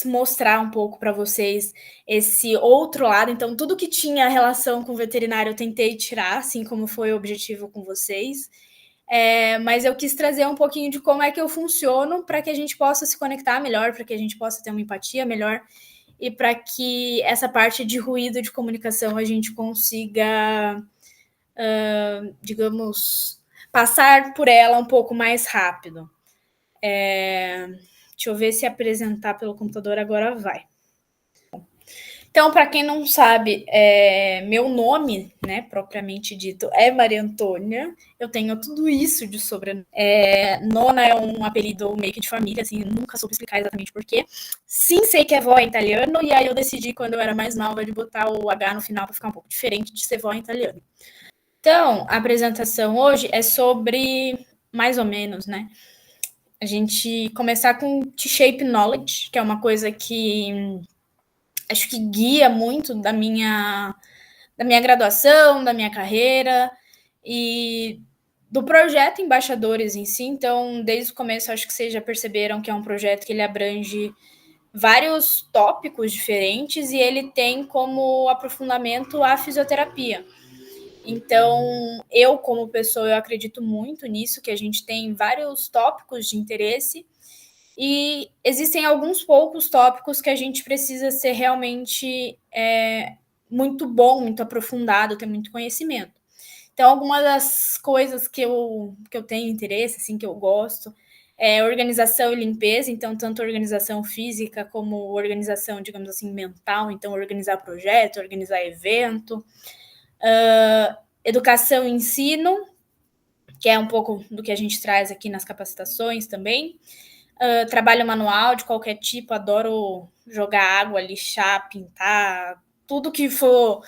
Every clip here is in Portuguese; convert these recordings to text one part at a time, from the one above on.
quis mostrar um pouco para vocês esse outro lado. Então, tudo que tinha relação com veterinário eu tentei tirar, assim como foi o objetivo com vocês. Mas eu quis trazer um pouquinho de como é que eu funciono para que a gente possa se conectar melhor, para que a gente possa ter uma empatia melhor e para que essa parte de ruído de comunicação a gente consiga, digamos, passar por ela um pouco mais rápido. Deixa eu ver se apresentar pelo computador agora vai. Então, para quem não sabe, meu nome, né, propriamente dito, é Maria Antônia. Eu tenho tudo isso de sobrenome. Nona é um apelido meio que de família, assim, nunca soube explicar exatamente por quê. Sim, sei que é vó em italiano, e aí eu decidi, quando eu era mais nova, de botar o H no final para ficar um pouco diferente de ser vó em italiano. Então, a apresentação hoje é sobre, mais ou menos, né, a gente começar com T-Shape Knowledge, que é uma coisa que acho que guia muito da minha graduação, da minha carreira e do projeto Embaixadores em si. Então, desde o começo, acho que vocês já perceberam que é um projeto que ele abrange vários tópicos diferentes e ele tem como aprofundamento a fisioterapia. Então, eu, como pessoa, eu acredito muito nisso, que a gente tem vários tópicos de interesse e existem alguns poucos tópicos que a gente precisa ser realmente muito bom, muito aprofundado, ter muito conhecimento. Então, algumas das coisas que eu tenho interesse, assim, que eu gosto, é organização e limpeza, então, tanto organização física como organização, digamos assim, mental, então, organizar projeto, organizar evento, educação e ensino, que é um pouco do que a gente traz aqui nas capacitações também, trabalho manual de qualquer tipo, adoro jogar água, lixar, pintar, tudo que for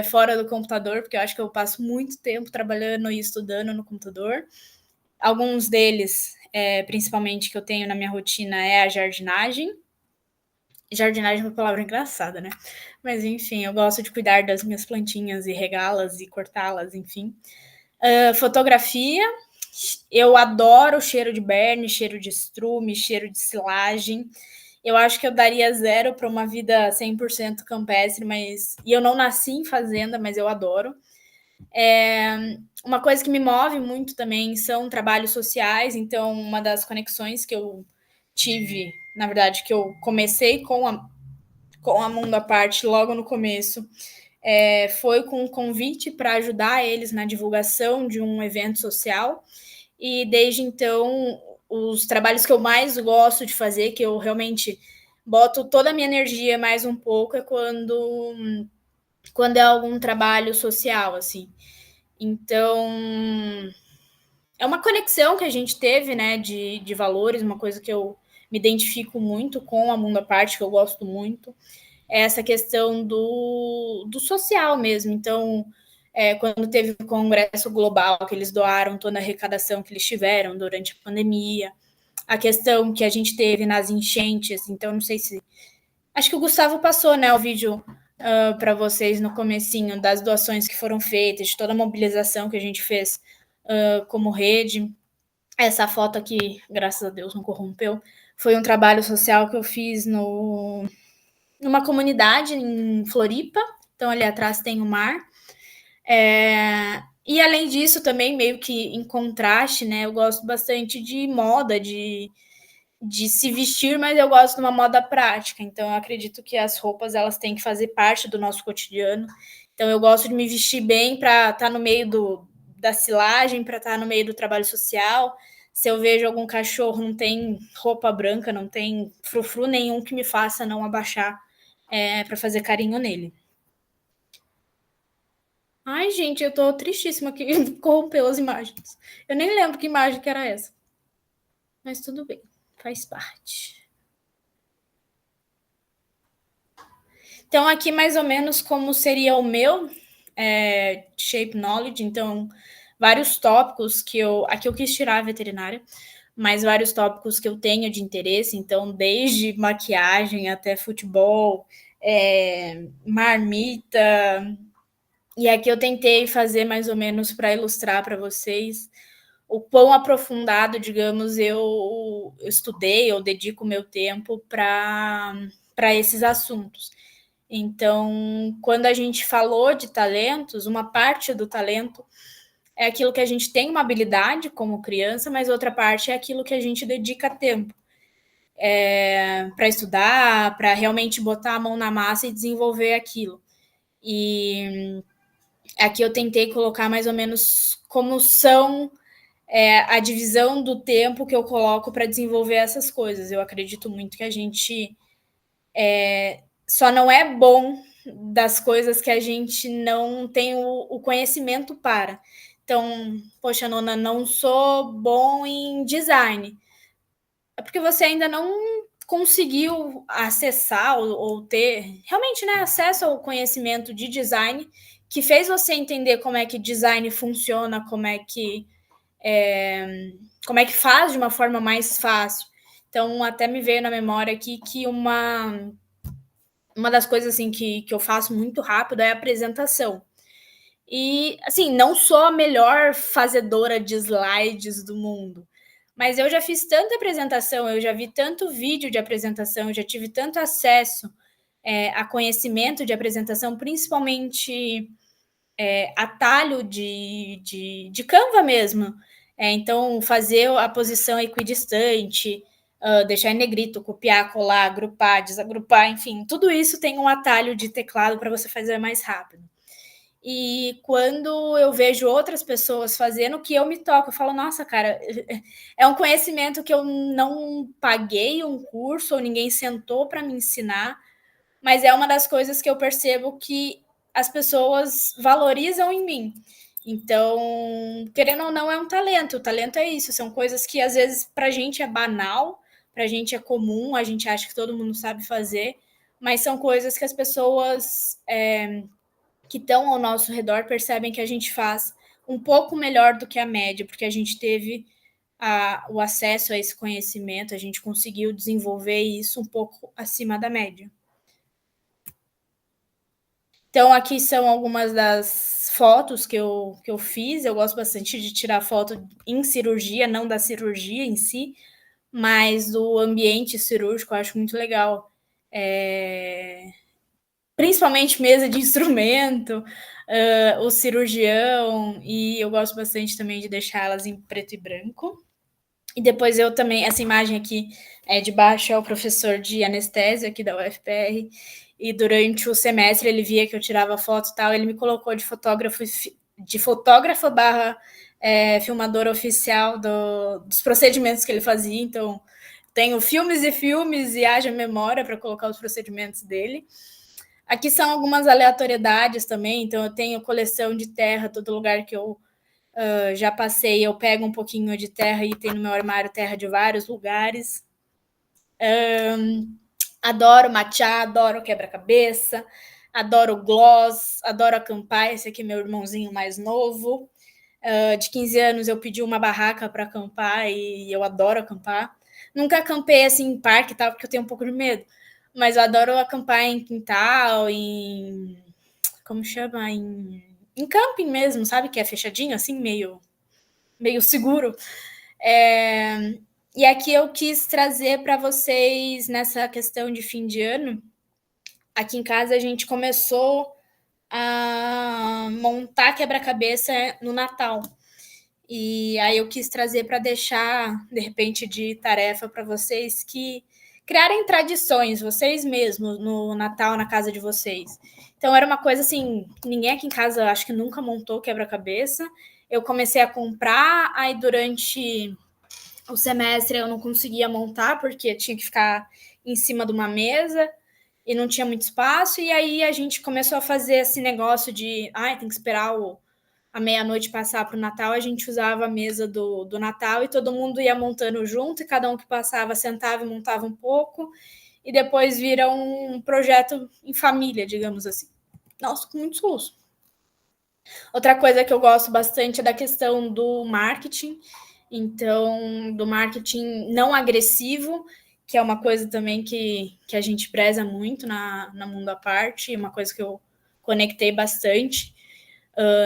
fora do computador, porque eu acho que eu passo muito tempo trabalhando e estudando no computador. Alguns deles, principalmente que eu tenho na minha rotina, é a jardinagem. Jardinagem é uma palavra engraçada, né? Mas enfim, eu gosto de cuidar das minhas plantinhas e regá-las e cortá-las, enfim. Fotografia, eu adoro o cheiro de berne, cheiro de estrume, cheiro de silagem. Eu acho que eu daria 0 para uma vida 100% campestre, e eu não nasci em fazenda, mas eu adoro. Uma coisa que me move muito também são trabalhos sociais, então uma das conexões que eu tive, na verdade, que eu comecei com a Mundo à Parte logo no começo, foi com um convite para ajudar eles na divulgação de um evento social. E desde então, os trabalhos que eu mais gosto de fazer, que eu realmente boto toda a minha energia mais um pouco, é quando é algum trabalho social, assim. Então, é uma conexão que a gente teve, né, de valores, uma coisa que eu me identifico muito com a Mundo à Parte, que eu gosto muito, é essa questão do social mesmo. Então, quando teve o Congresso Global, que eles doaram toda a arrecadação que eles tiveram durante a pandemia, a questão que a gente teve nas enchentes, então não sei se... Acho que o Gustavo passou, né, o vídeo para vocês no comecinho das doações que foram feitas, de toda a mobilização que a gente fez como rede. Essa foto aqui, graças a Deus, não corrompeu. Foi um trabalho social que eu fiz numa comunidade em Floripa. Então, ali atrás tem o mar. E, além disso, também, meio que em contraste, né? Eu gosto bastante de moda, de se vestir, mas eu gosto de uma moda prática. Então, eu acredito que as roupas, elas têm que fazer parte do nosso cotidiano. Então, eu gosto de me vestir bem para estar no meio da silagem, para estar no meio do trabalho social. Se eu vejo algum cachorro, não tem roupa branca, não tem frufru nenhum que me faça não abaixar para fazer carinho nele. Ai, gente, eu tô tristíssima que corrompeu as imagens. Eu nem lembro que imagem que era essa. Mas tudo bem, faz parte. Então, aqui mais ou menos como seria o meu Shape Knowledge. Então, vários tópicos que eu... Aqui eu quis tirar a veterinária, mas vários tópicos que eu tenho de interesse. Então, desde maquiagem até futebol, marmita. E aqui eu tentei fazer mais ou menos para ilustrar para vocês o quão aprofundado, digamos, eu estudei ou dedico o meu tempo para esses assuntos. Então, quando a gente falou de talentos, uma parte do talento é aquilo que a gente tem uma habilidade como criança, mas outra parte é aquilo que a gente dedica tempo para estudar, para realmente botar a mão na massa e desenvolver aquilo. E aqui eu tentei colocar mais ou menos como são a divisão do tempo que eu coloco para desenvolver essas coisas. Eu acredito muito que a gente só não é bom das coisas que a gente não tem o conhecimento para. Então, poxa, Nona, não sou bom em design. É porque você ainda não conseguiu acessar ou ter realmente, né, acesso ao conhecimento de design que fez você entender como é que design funciona, como é que faz de uma forma mais fácil. Então, até me veio na memória aqui que uma das coisas assim que eu faço muito rápido é a apresentação. E, assim, não sou a melhor fazedora de slides do mundo, mas eu já fiz tanta apresentação, eu já vi tanto vídeo de apresentação, eu já tive tanto acesso a conhecimento de apresentação, principalmente atalho de Canva mesmo. Então, fazer a posição equidistante, deixar em negrito, copiar, colar, agrupar, desagrupar, enfim, tudo isso tem um atalho de teclado para você fazer mais rápido. E quando eu vejo outras pessoas fazendo, que eu me toco, eu falo, nossa, cara, é um conhecimento que eu não paguei um curso, ou ninguém sentou para me ensinar, mas é uma das coisas que eu percebo que as pessoas valorizam em mim. Então, querendo ou não, é um talento. O talento é isso, são coisas que às vezes para a gente é banal, para a gente é comum, a gente acha que todo mundo sabe fazer, mas são coisas que as pessoas que estão ao nosso redor percebem que a gente faz um pouco melhor do que a média, porque a gente teve o acesso a esse conhecimento, a gente conseguiu desenvolver isso um pouco acima da média. Então, aqui são algumas das fotos que eu fiz. Eu gosto bastante de tirar foto em cirurgia, não da cirurgia em si, mas do ambiente cirúrgico, eu acho muito legal. Principalmente mesa de instrumento, o cirurgião, e eu gosto bastante também de deixar elas em preto e branco. E depois eu também, essa imagem aqui de baixo é o professor de anestesia aqui da UFPR, e durante o semestre ele via que eu tirava foto e tal, ele me colocou de fotógrafa barra filmadora oficial dos procedimentos que ele fazia, então tenho filmes e filmes e haja memória para colocar os procedimentos dele. Aqui são algumas aleatoriedades também, então eu tenho coleção de terra, todo lugar que eu já passei, eu pego um pouquinho de terra e tem no meu armário terra de vários lugares. Adoro matcha, adoro quebra-cabeça, adoro gloss, adoro acampar. Esse aqui é meu irmãozinho mais novo. De 15 anos eu pedi uma barraca para acampar e eu adoro acampar. Nunca acampei assim em parque, tal, porque eu tenho um pouco de medo. Mas eu adoro acampar em quintal, como chama? Em camping mesmo, sabe? Que é fechadinho, assim, meio seguro. E aqui eu quis trazer para vocês, nessa questão de fim de ano, aqui em casa a gente começou a montar quebra-cabeça no Natal. E aí eu quis trazer para deixar, de repente, de tarefa para vocês que criarem tradições, vocês mesmos, no Natal, na casa de vocês. Então era uma coisa assim, ninguém aqui em casa acho que nunca montou quebra-cabeça. Eu comecei a comprar, aí durante o semestre eu não conseguia montar, porque tinha que ficar em cima de uma mesa e não tinha muito espaço. E aí a gente começou a fazer esse negócio de tem que esperar a meia-noite passar para o Natal. A gente usava a mesa do Natal e todo mundo ia montando junto, e cada um que passava sentava e montava um pouco, e depois vira um projeto em família, digamos assim. Nossa, com muito susto. Outra coisa que eu gosto bastante é da questão do marketing, então, do marketing não agressivo, que é uma coisa também que a gente preza muito na Mundo à Parte, uma coisa que eu conectei bastante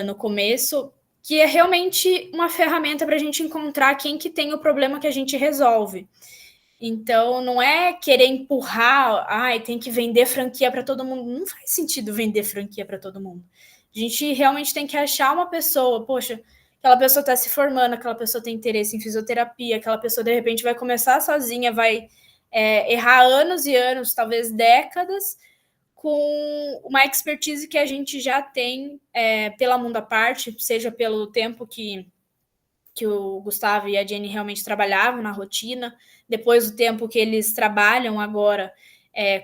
no começo, que é realmente uma ferramenta para a gente encontrar quem que tem o problema que a gente resolve. Então, não é querer empurrar, tem que vender franquia para todo mundo. Não faz sentido vender franquia para todo mundo. A gente realmente tem que achar uma pessoa, poxa, aquela pessoa está se formando, aquela pessoa tem interesse em fisioterapia, aquela pessoa de repente vai começar sozinha, vai errar anos e anos, talvez décadas, com uma expertise que a gente já tem pela Mundo à Parte, seja pelo tempo que o Gustavo e a Jenny realmente trabalhavam na rotina, depois do tempo que eles trabalham agora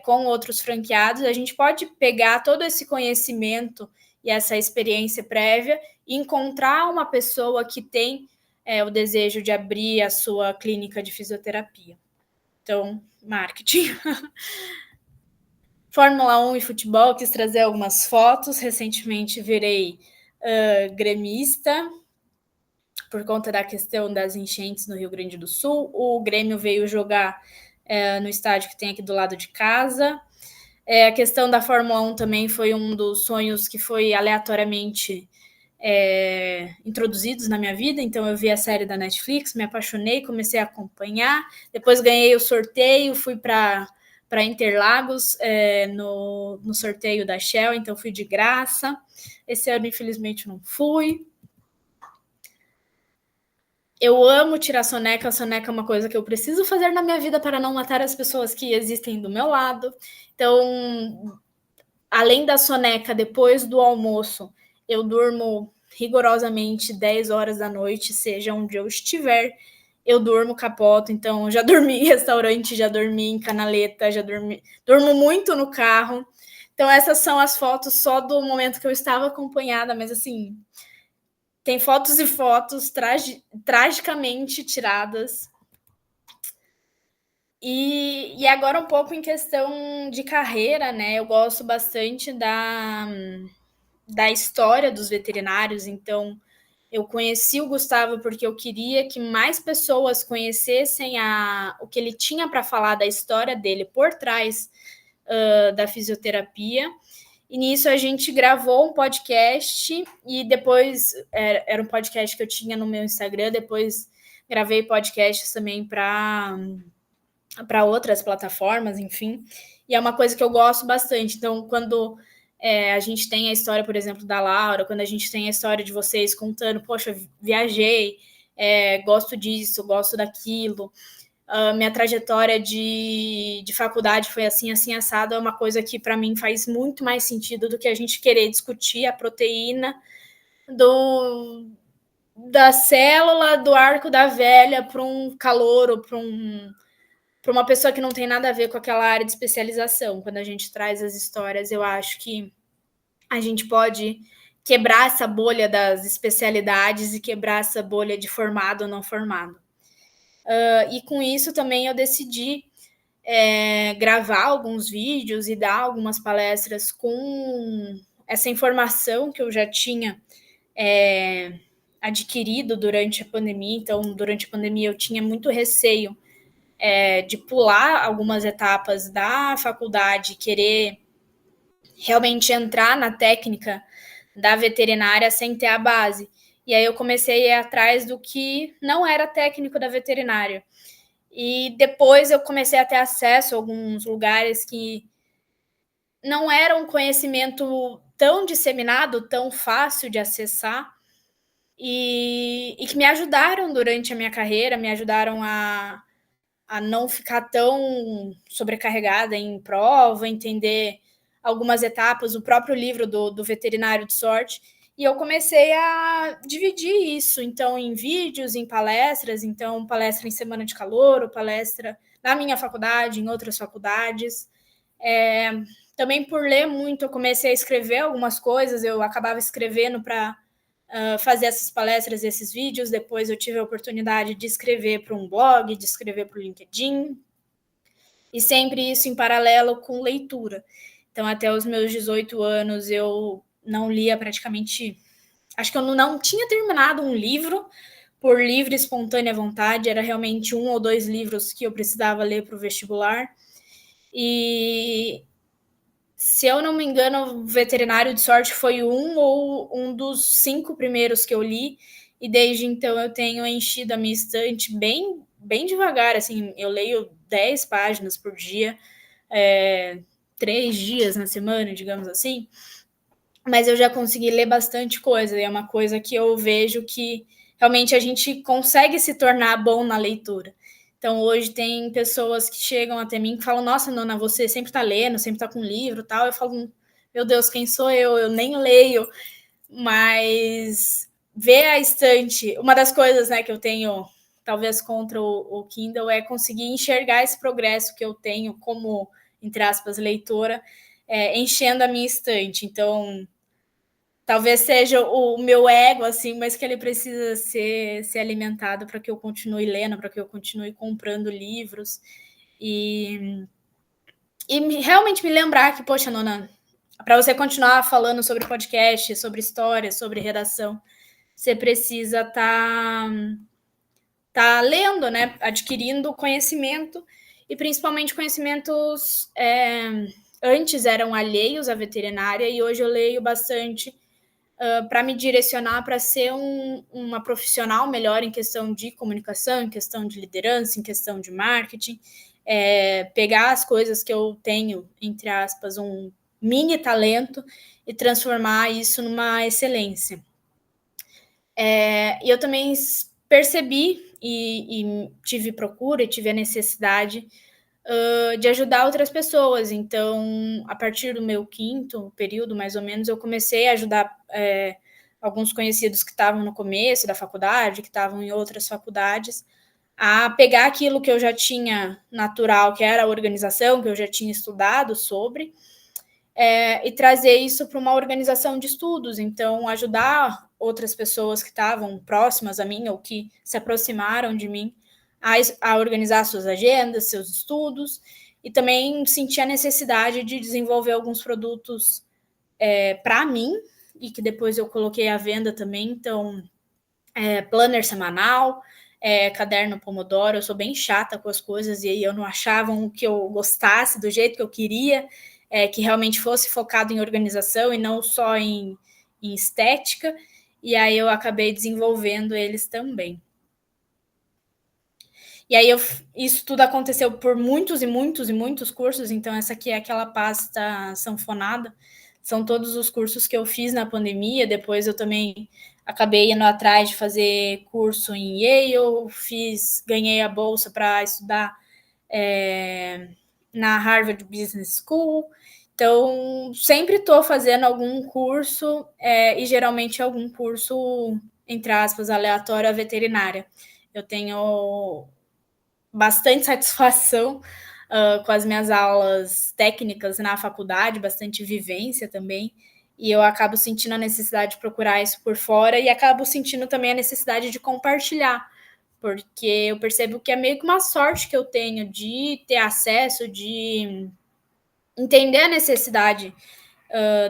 com outros franqueados, a gente pode pegar todo esse conhecimento e essa experiência prévia e encontrar uma pessoa que tem o desejo de abrir a sua clínica de fisioterapia. Então, marketing. Fórmula 1 e futebol, quis trazer algumas fotos. Recentemente virei gremista, por conta da questão das enchentes no Rio Grande do Sul. O Grêmio veio jogar no estádio que tem aqui do lado de casa. A questão da Fórmula 1 também foi um dos sonhos que foi aleatoriamente introduzidos na minha vida. Então eu vi a série da Netflix, me apaixonei, comecei a acompanhar. Depois ganhei o sorteio, fui para Interlagos no sorteio da Shell, então fui de graça. Esse ano, infelizmente, não fui. Eu amo tirar soneca. A soneca é uma coisa que eu preciso fazer na minha vida para não matar as pessoas que existem do meu lado. Então, além da soneca, depois do almoço, eu durmo rigorosamente 10 horas da noite, seja onde eu estiver, eu durmo capoto. Então, já dormi em restaurante, já dormi em canaleta, durmo muito no carro. Então, essas são as fotos só do momento que eu estava acompanhada, mas assim, tem fotos e fotos tragicamente tiradas. E agora um pouco em questão de carreira, né? Eu gosto bastante da história dos veterinários. Então, eu conheci o Gustavo porque eu queria que mais pessoas conhecessem o que ele tinha para falar da história dele por trás da fisioterapia. E nisso a gente gravou um podcast e depois era um podcast que eu tinha no meu Instagram, depois gravei podcasts também para outras plataformas, enfim. E é uma coisa que eu gosto bastante. Então, quando a gente tem a história, por exemplo, da Laura, quando a gente tem a história de vocês contando, poxa, viajei, gosto disso, gosto daquilo, minha trajetória de faculdade foi assim, assim, assado, é uma coisa que para mim faz muito mais sentido do que a gente querer discutir a proteína da célula do arco da velha para um calouro, para uma pessoa que não tem nada a ver com aquela área de especialização. Quando a gente traz as histórias, eu acho que a gente pode quebrar essa bolha das especialidades e quebrar essa bolha de formado ou não formado. E com isso também eu decidi gravar alguns vídeos e dar algumas palestras com essa informação que eu já tinha adquirido durante a pandemia. Então, durante a pandemia eu tinha muito receio de pular algumas etapas da faculdade, querer realmente entrar na técnica da veterinária sem ter a base. E aí eu comecei a ir atrás do que não era técnico da veterinária. E depois eu comecei a ter acesso a alguns lugares que não era um conhecimento tão disseminado, tão fácil de acessar, e que me ajudaram durante a minha carreira, me ajudaram a não ficar tão sobrecarregada em prova, entender algumas etapas, o próprio livro do veterinário de sorte. E eu comecei a dividir isso, então, em vídeos, em palestras. Então, palestra em semana de calor, ou palestra na minha faculdade, em outras faculdades. Também por ler muito, eu comecei a escrever algumas coisas, eu acabava escrevendo para fazer essas palestras, esses vídeos. Depois eu tive a oportunidade de escrever para um blog, de escrever para o LinkedIn, e sempre isso em paralelo com leitura. Então, até os meus 18 anos, eu não lia praticamente... Acho que eu não tinha terminado um livro por livre e espontânea vontade, era realmente 1 ou 2 livros que eu precisava ler para o vestibular. E se eu não me engano, Veterinário de Sorte foi um dos 5 primeiros que eu li, e desde então eu tenho enchido a minha estante bem devagar, assim, eu leio 10 páginas por dia, 3 dias na semana, digamos assim, mas eu já consegui ler bastante coisa, e é uma coisa que eu vejo que realmente a gente consegue se tornar bom na leitura. Então, hoje tem pessoas que chegam até mim e falam, nossa, Nona, você sempre está lendo, sempre está com livro e tal. Eu falo, meu Deus, quem sou eu? Eu nem leio. Mas ver a estante... Uma das coisas, né, que eu tenho, talvez, contra o Kindle é conseguir enxergar esse progresso que eu tenho como, entre aspas, leitora, enchendo a minha estante. Então, talvez seja o meu ego, assim, mas que ele precisa ser alimentado para que eu continue lendo, para que eu continue comprando livros. E realmente me lembrar que, poxa, Nona, para você continuar falando sobre podcast, sobre história, sobre redação, você precisa tá lendo, né? Adquirindo conhecimento, e principalmente conhecimentos antes eram alheios à veterinária, e hoje eu leio bastante para me direcionar para ser uma profissional melhor em questão de comunicação, em questão de liderança, em questão de marketing, pegar as coisas que eu tenho, entre aspas, um mini talento e transformar isso numa excelência. E eu também percebi e tive procura e tive a necessidade de ajudar outras pessoas. Então, a partir do meu 5º período, mais ou menos, eu comecei a ajudar alguns conhecidos que estavam no começo da faculdade, que estavam em outras faculdades, a pegar aquilo que eu já tinha natural, que era a organização, que eu já tinha estudado sobre, e trazer isso para uma organização de estudos. Então, ajudar outras pessoas que estavam próximas a mim ou que se aproximaram de mim a organizar suas agendas, seus estudos, e também sentir a necessidade de desenvolver alguns produtos para mim, e que depois eu coloquei à venda também. Então, planner semanal, caderno Pomodoro. Eu sou bem chata com as coisas, e aí eu não achava um que eu gostasse do jeito que eu queria, que realmente fosse focado em organização e não só em estética, e aí eu acabei desenvolvendo eles também. E aí isso tudo aconteceu por muitos e muitos e muitos cursos. Então essa aqui é aquela pasta sanfonada, são todos os cursos que eu fiz na pandemia. Depois eu também acabei indo atrás de fazer curso em Yale, ganhei a bolsa para estudar na Harvard Business School. Então, sempre estou fazendo algum curso, e geralmente algum curso, entre aspas, aleatório à veterinária. Eu tenho bastante satisfação com as minhas aulas técnicas na faculdade, bastante vivência também, e eu acabo sentindo a necessidade de procurar isso por fora, e acabo sentindo também a necessidade de compartilhar, porque eu percebo que é meio que uma sorte que eu tenho de ter acesso, de entender a necessidade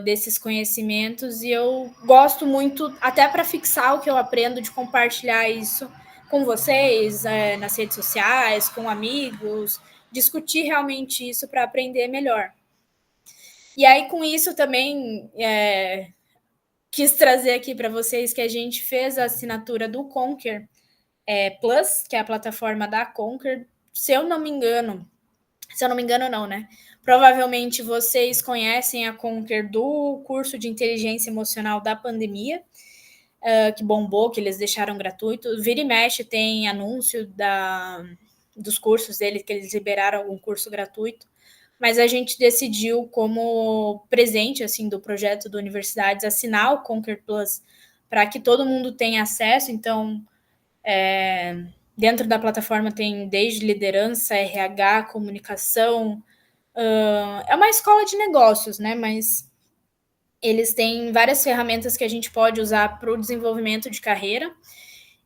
desses conhecimentos, e eu gosto muito, até para fixar o que eu aprendo, de compartilhar isso com vocês, nas redes sociais, com amigos, discutir realmente isso para aprender melhor. E aí, com isso, também quis trazer aqui para vocês que a gente fez a assinatura do Conquer Plus, que é a plataforma da Conquer. Se eu não me engano não, né? Provavelmente vocês conhecem a Conquer do curso de inteligência emocional da pandemia, que bombou, que eles deixaram gratuito. Vira e mexe tem anúncio dos cursos deles, que eles liberaram algum curso gratuito. Mas a gente decidiu, como presente assim do projeto do Universidades, assinar o Conquer Plus para que todo mundo tenha acesso. Então, dentro da plataforma tem desde liderança, RH, comunicação. É uma escola de negócios, né? Mas eles têm várias ferramentas que a gente pode usar para o desenvolvimento de carreira.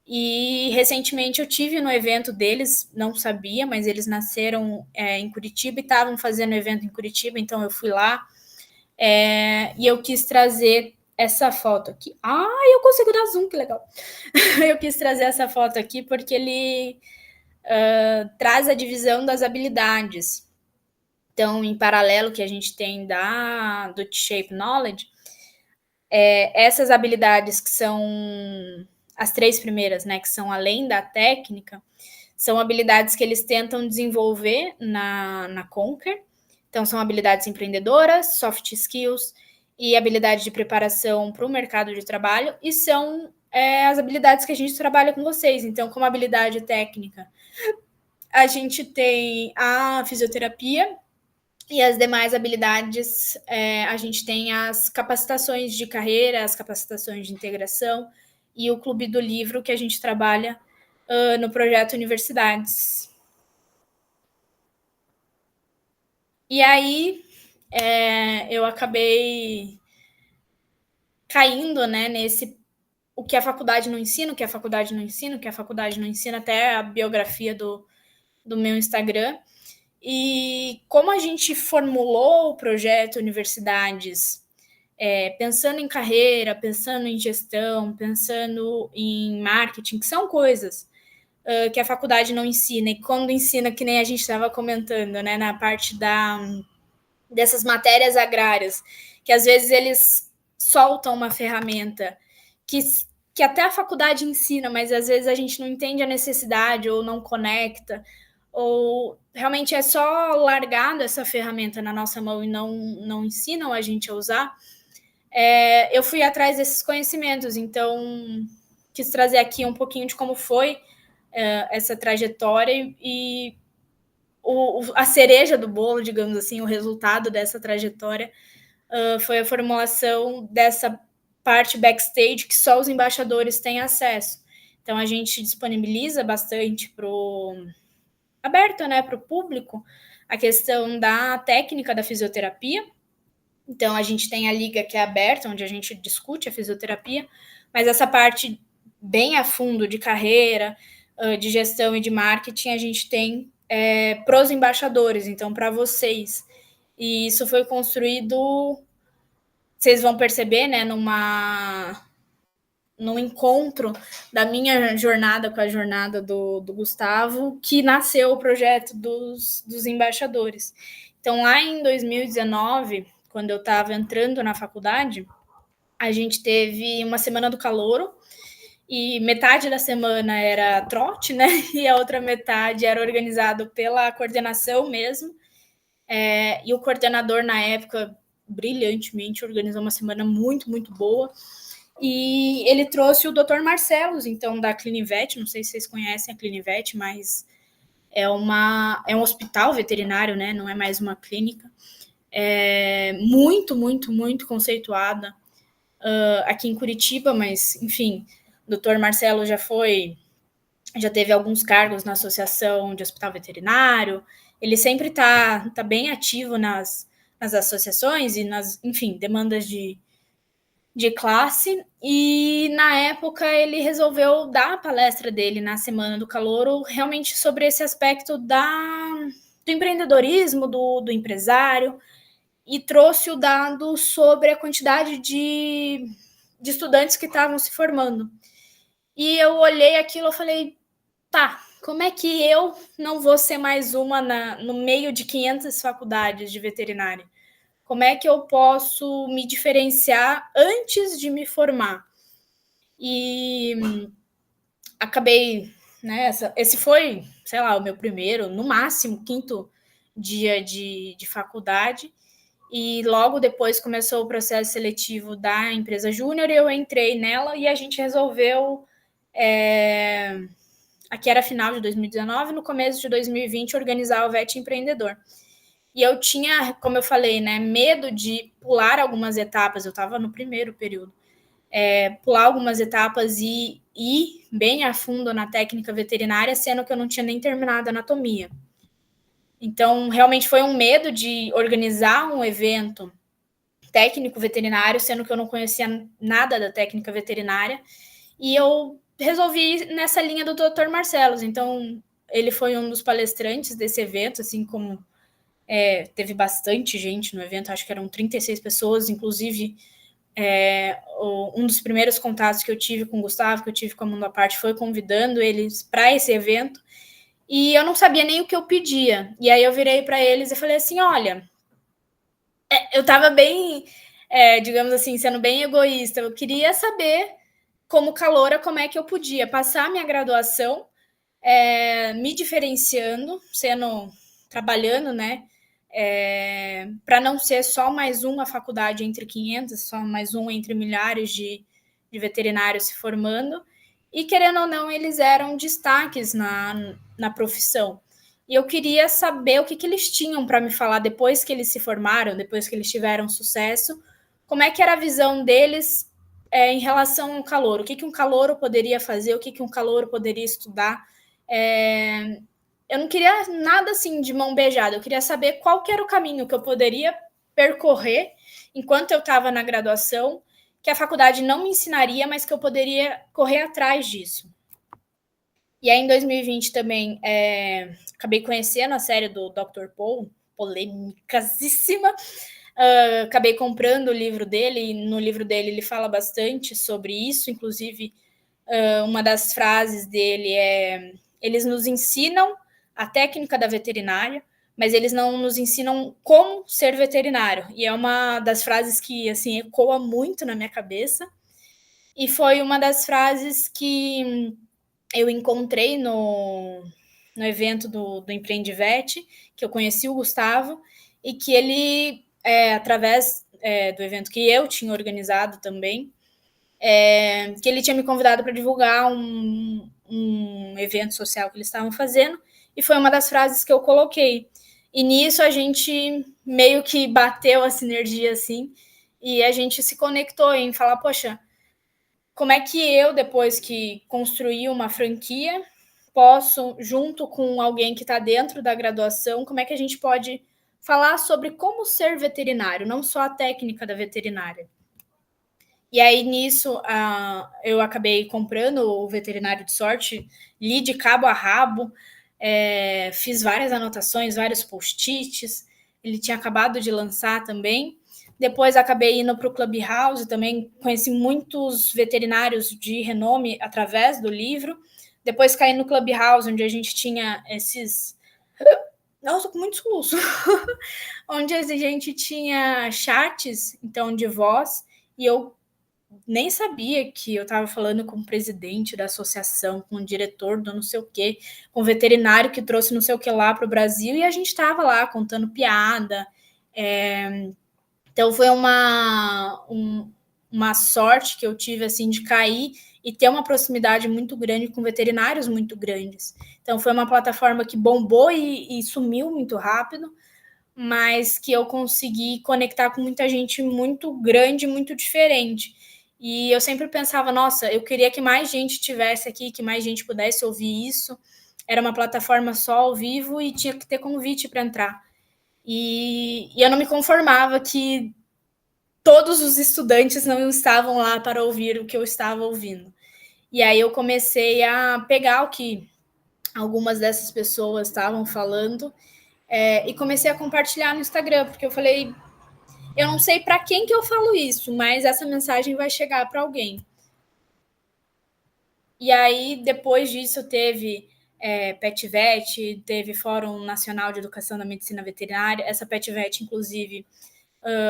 E recentemente eu tive no evento deles, não sabia, mas eles nasceram em Curitiba e estavam fazendo evento em Curitiba, então eu fui lá e eu quis trazer essa foto aqui. Eu consigo dar zoom, que legal. Eu quis trazer essa foto aqui porque ele traz a divisão das habilidades. Então, em paralelo que a gente tem do T-Shape Knowledge, essas habilidades que são as 3 primeiras, né, que são além da técnica, são habilidades que eles tentam desenvolver na Conquer. Então, são habilidades empreendedoras, soft skills e habilidade de preparação para o mercado de trabalho, e são as habilidades que a gente trabalha com vocês. Então, como habilidade técnica, a gente tem a fisioterapia, e as demais habilidades, a gente tem as capacitações de carreira, as capacitações de integração e o Clube do Livro, que a gente trabalha no projeto Universidades. E aí, eu acabei caindo, né, nesse o que a faculdade não ensina, o que a faculdade não ensina, o que a faculdade não ensina, até a biografia do meu Instagram. E como a gente formulou o projeto Universidades, pensando em carreira, pensando em gestão, pensando em marketing, que são coisas que a faculdade não ensina, e quando ensina, que nem a gente estava comentando, né, na parte dessas matérias agrárias, que às vezes eles soltam uma ferramenta que, que até a faculdade ensina, mas às vezes a gente não entende a necessidade ou não conecta, ou realmente é só largado essa ferramenta na nossa mão e não ensinam a gente a usar. Eu fui atrás desses conhecimentos, então quis trazer aqui um pouquinho de como foi essa trajetória e a cereja do bolo, digamos assim, o resultado dessa trajetória foi a formulação dessa parte backstage que só os embaixadores têm acesso. Então a gente disponibiliza bastante aberto, né, para o público a questão da técnica da fisioterapia. Então a gente tem a liga que é aberta, onde a gente discute a fisioterapia, mas essa parte bem a fundo de carreira, de gestão e de marketing, a gente tem para os embaixadores, então para vocês. E isso foi construído, vocês vão perceber, né, num encontro da minha jornada com a jornada do Gustavo, que nasceu o projeto dos embaixadores. Então, lá em 2019, quando eu estava entrando na faculdade, a gente teve uma semana do calouro, e metade da semana era trote, né? E a outra metade era organizado pela coordenação mesmo. E o coordenador, na época, brilhantemente organizou uma semana muito, muito boa. E ele trouxe o Dr. Marcelos, então, da Clinivet. Não sei se vocês conhecem a Clinivet, mas é um hospital veterinário, né? Não é mais uma clínica. Muito, muito, muito conceituada aqui em Curitiba, mas, enfim, o Dr. Marcelo já teve alguns cargos na Associação de Hospital Veterinário. Ele sempre está bem ativo nas associações e nas, enfim, demandas de classe, e na época ele resolveu dar a palestra dele na Semana do Calouro realmente sobre esse aspecto do empreendedorismo, do empresário, e trouxe o dado sobre a quantidade de estudantes que estavam se formando. E eu olhei aquilo e falei, tá, como é que eu não vou ser mais uma no meio de 500 faculdades de veterinária? Como é que eu posso me diferenciar antes de me formar? E acabei, né? Esse foi, sei lá, o meu primeiro, no máximo, quinto dia de faculdade. E logo depois começou o processo seletivo da empresa Júnior, eu entrei nela e a gente resolveu. Aqui era final de 2019, no começo de 2020, organizar o VET Empreendedor. E eu tinha, como eu falei, né, medo de pular algumas etapas, eu estava no primeiro período, pular algumas etapas e ir bem a fundo na técnica veterinária, sendo que eu não tinha nem terminado a anatomia. Então, realmente foi um medo de organizar um evento técnico veterinário, sendo que eu não conhecia nada da técnica veterinária, e eu resolvi ir nessa linha do Dr. Marcelos. Então, ele foi um dos palestrantes desse evento, assim como teve bastante gente no evento, acho que eram 36 pessoas, inclusive um dos primeiros contatos que eu tive com o Gustavo, que eu tive com a Mundo à Parte, foi convidando eles para esse evento. e eu não sabia nem o que eu pedia. E aí eu virei para eles e falei assim: olha, eu estava bem, digamos assim, sendo bem egoísta. Eu queria saber, como caloura, como é que eu podia passar minha graduação me diferenciando, trabalhando, né? Para não ser só mais uma faculdade entre 500, só mais um entre milhares de veterinários se formando. E, querendo ou não, eles eram destaques na profissão. E eu queria saber o que eles tinham para me falar depois que eles se formaram, depois que eles tiveram sucesso, como é que era a visão deles em relação ao calouro, o que um calouro poderia fazer, o que um calouro poderia estudar. Eu não queria nada assim de mão beijada, eu queria saber qual que era o caminho que eu poderia percorrer enquanto eu estava na graduação, que a faculdade não me ensinaria, mas que eu poderia correr atrás disso. E aí, em 2020 também, acabei conhecendo a série do Dr. Paul, polêmicasíssima. Acabei comprando o livro dele, e no livro dele ele fala bastante sobre isso, inclusive uma das frases dele é: eles nos ensinam a técnica da veterinária, mas eles não nos ensinam como ser veterinário. E é uma das frases que assim ecoa muito na minha cabeça. E foi uma das frases que eu encontrei no evento do Empreendivete, que eu conheci o Gustavo, e que ele, através do evento que eu tinha organizado também, que ele tinha me convidado para divulgar um evento social que eles estavam fazendo, e foi uma das frases que eu coloquei. E nisso a gente meio que bateu a sinergia, assim, e a gente se conectou em falar, poxa, como é que eu, depois que construí uma franquia, posso, junto com alguém que está dentro da graduação, como é que a gente pode falar sobre como ser veterinário, não só a técnica da veterinária. E aí, nisso, eu acabei comprando o Veterinário de Sorte, li de cabo a rabo, fiz várias anotações, vários post-its. Ele tinha acabado de lançar também. Depois acabei indo para o Clubhouse, também conheci muitos veterinários de renome através do livro. Depois caí no Clubhouse, onde a gente tinha esses... Nossa, com muito soluço. Onde a gente tinha chats, então, de voz, e eu nem sabia que eu estava falando com o presidente da associação, com o diretor do não sei o quê, com o veterinário que trouxe não sei o que lá para o Brasil, e a gente estava lá contando piada. Então foi uma sorte que eu tive assim de cair e ter uma proximidade muito grande com veterinários muito grandes. Então foi uma plataforma que bombou e sumiu muito rápido, mas que eu consegui conectar com muita gente muito grande, muito diferente. E eu sempre pensava, nossa, eu queria que mais gente tivesse aqui, que mais gente pudesse ouvir isso. Era uma plataforma só ao vivo e tinha que ter convite para entrar. E eu não me conformava que todos os estudantes não estavam lá para ouvir o que eu estava ouvindo. E aí eu comecei a pegar o que algumas dessas pessoas estavam falando e comecei a compartilhar no Instagram, porque eu falei, eu não sei para quem que eu falo isso, mas essa mensagem vai chegar para alguém. E aí, depois disso, teve PetVet, teve Fórum Nacional de Educação da Medicina Veterinária. Essa PetVet, inclusive,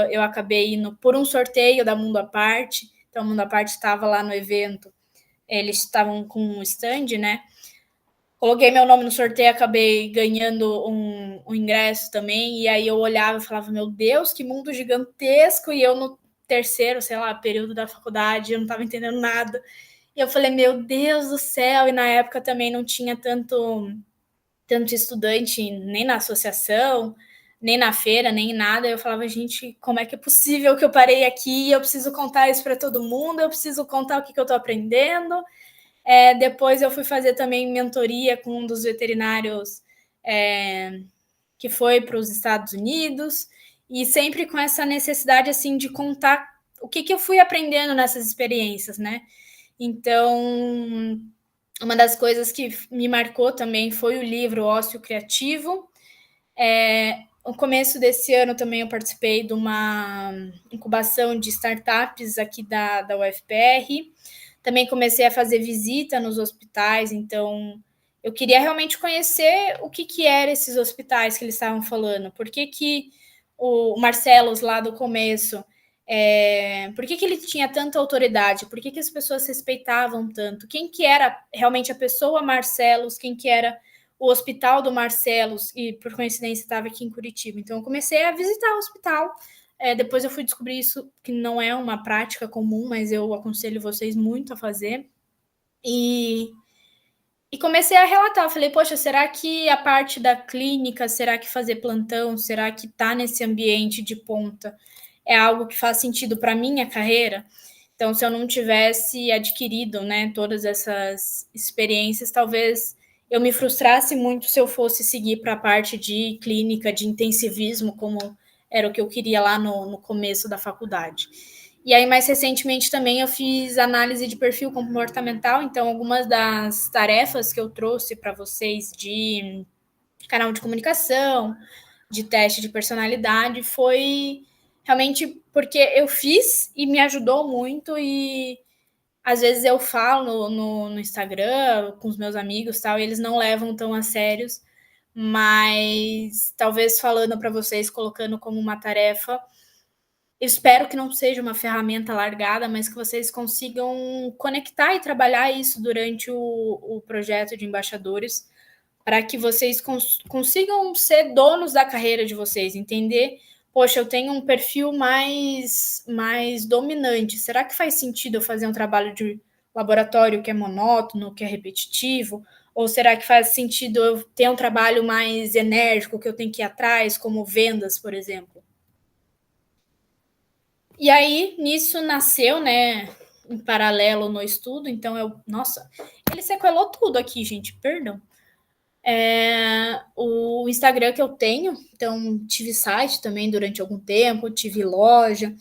eu acabei indo por um sorteio da Mundo à Parte. Então, a Mundo à Parte estava lá no evento. Eles estavam com um stand, né? Coloquei meu nome no sorteio, acabei ganhando um ingresso também. E aí eu olhava e falava, meu Deus, que mundo gigantesco. E eu no terceiro, sei lá, período da faculdade, eu não estava entendendo nada. E eu falei, meu Deus do céu. E na época também não tinha tanto estudante nem na associação, nem na feira, nem nada. Eu falava, gente, como é que é possível que eu parei aqui? Eu preciso contar isso para todo mundo, eu preciso contar o que eu estou aprendendo. Depois eu fui fazer também mentoria com um dos veterinários que foi para os Estados Unidos, e sempre com essa necessidade assim de contar o que eu fui aprendendo nessas experiências, né? Então, uma das coisas que me marcou também foi o livro Ócio Criativo. No começo desse ano também eu participei de uma incubação de startups aqui da UFPR. Também comecei a fazer visita nos hospitais, então Eu queria realmente conhecer o que eram esses hospitais que eles estavam falando, por que o Marcelos lá do começo, por que ele tinha tanta autoridade, por que as pessoas respeitavam tanto, quem que era realmente a pessoa Marcelos, quem que era o hospital do Marcelos, e por coincidência estava aqui em Curitiba. Então eu comecei a visitar o hospital, depois eu fui descobrir isso, que não é uma prática comum, mas eu aconselho vocês muito a fazer. E comecei a relatar. Eu falei, poxa, será que a parte da clínica, será que fazer plantão, será que tá nesse ambiente de ponta é algo que faz sentido para minha carreira? Então, se eu não tivesse adquirido, né, todas essas experiências, talvez eu me frustrasse muito se eu fosse seguir para a parte de clínica, de intensivismo, como era o que eu queria lá no começo da faculdade. E aí, mais recentemente, também eu fiz análise de perfil comportamental. Então, algumas das tarefas que eu trouxe para vocês de canal de comunicação, de teste de personalidade, foi realmente porque eu fiz e me ajudou muito. E às vezes eu falo no Instagram com os meus amigos, tal, e eles não levam tão a sérios, mas talvez falando para vocês, colocando como uma tarefa, espero que não seja uma ferramenta largada, mas que vocês consigam conectar e trabalhar isso durante o projeto de embaixadores, para que vocês consigam ser donos da carreira de vocês, entender, poxa, eu tenho um perfil mais dominante, será que faz sentido eu fazer um trabalho de laboratório que é monótono, que é repetitivo? Ou será que faz sentido eu ter um trabalho mais enérgico, que eu tenho que ir atrás, como vendas, por exemplo? E aí, nisso nasceu, né, em paralelo no estudo, então nossa, ele sequelou tudo aqui, gente, perdão. O Instagram que eu tenho, então tive site também durante algum tempo, tive loja,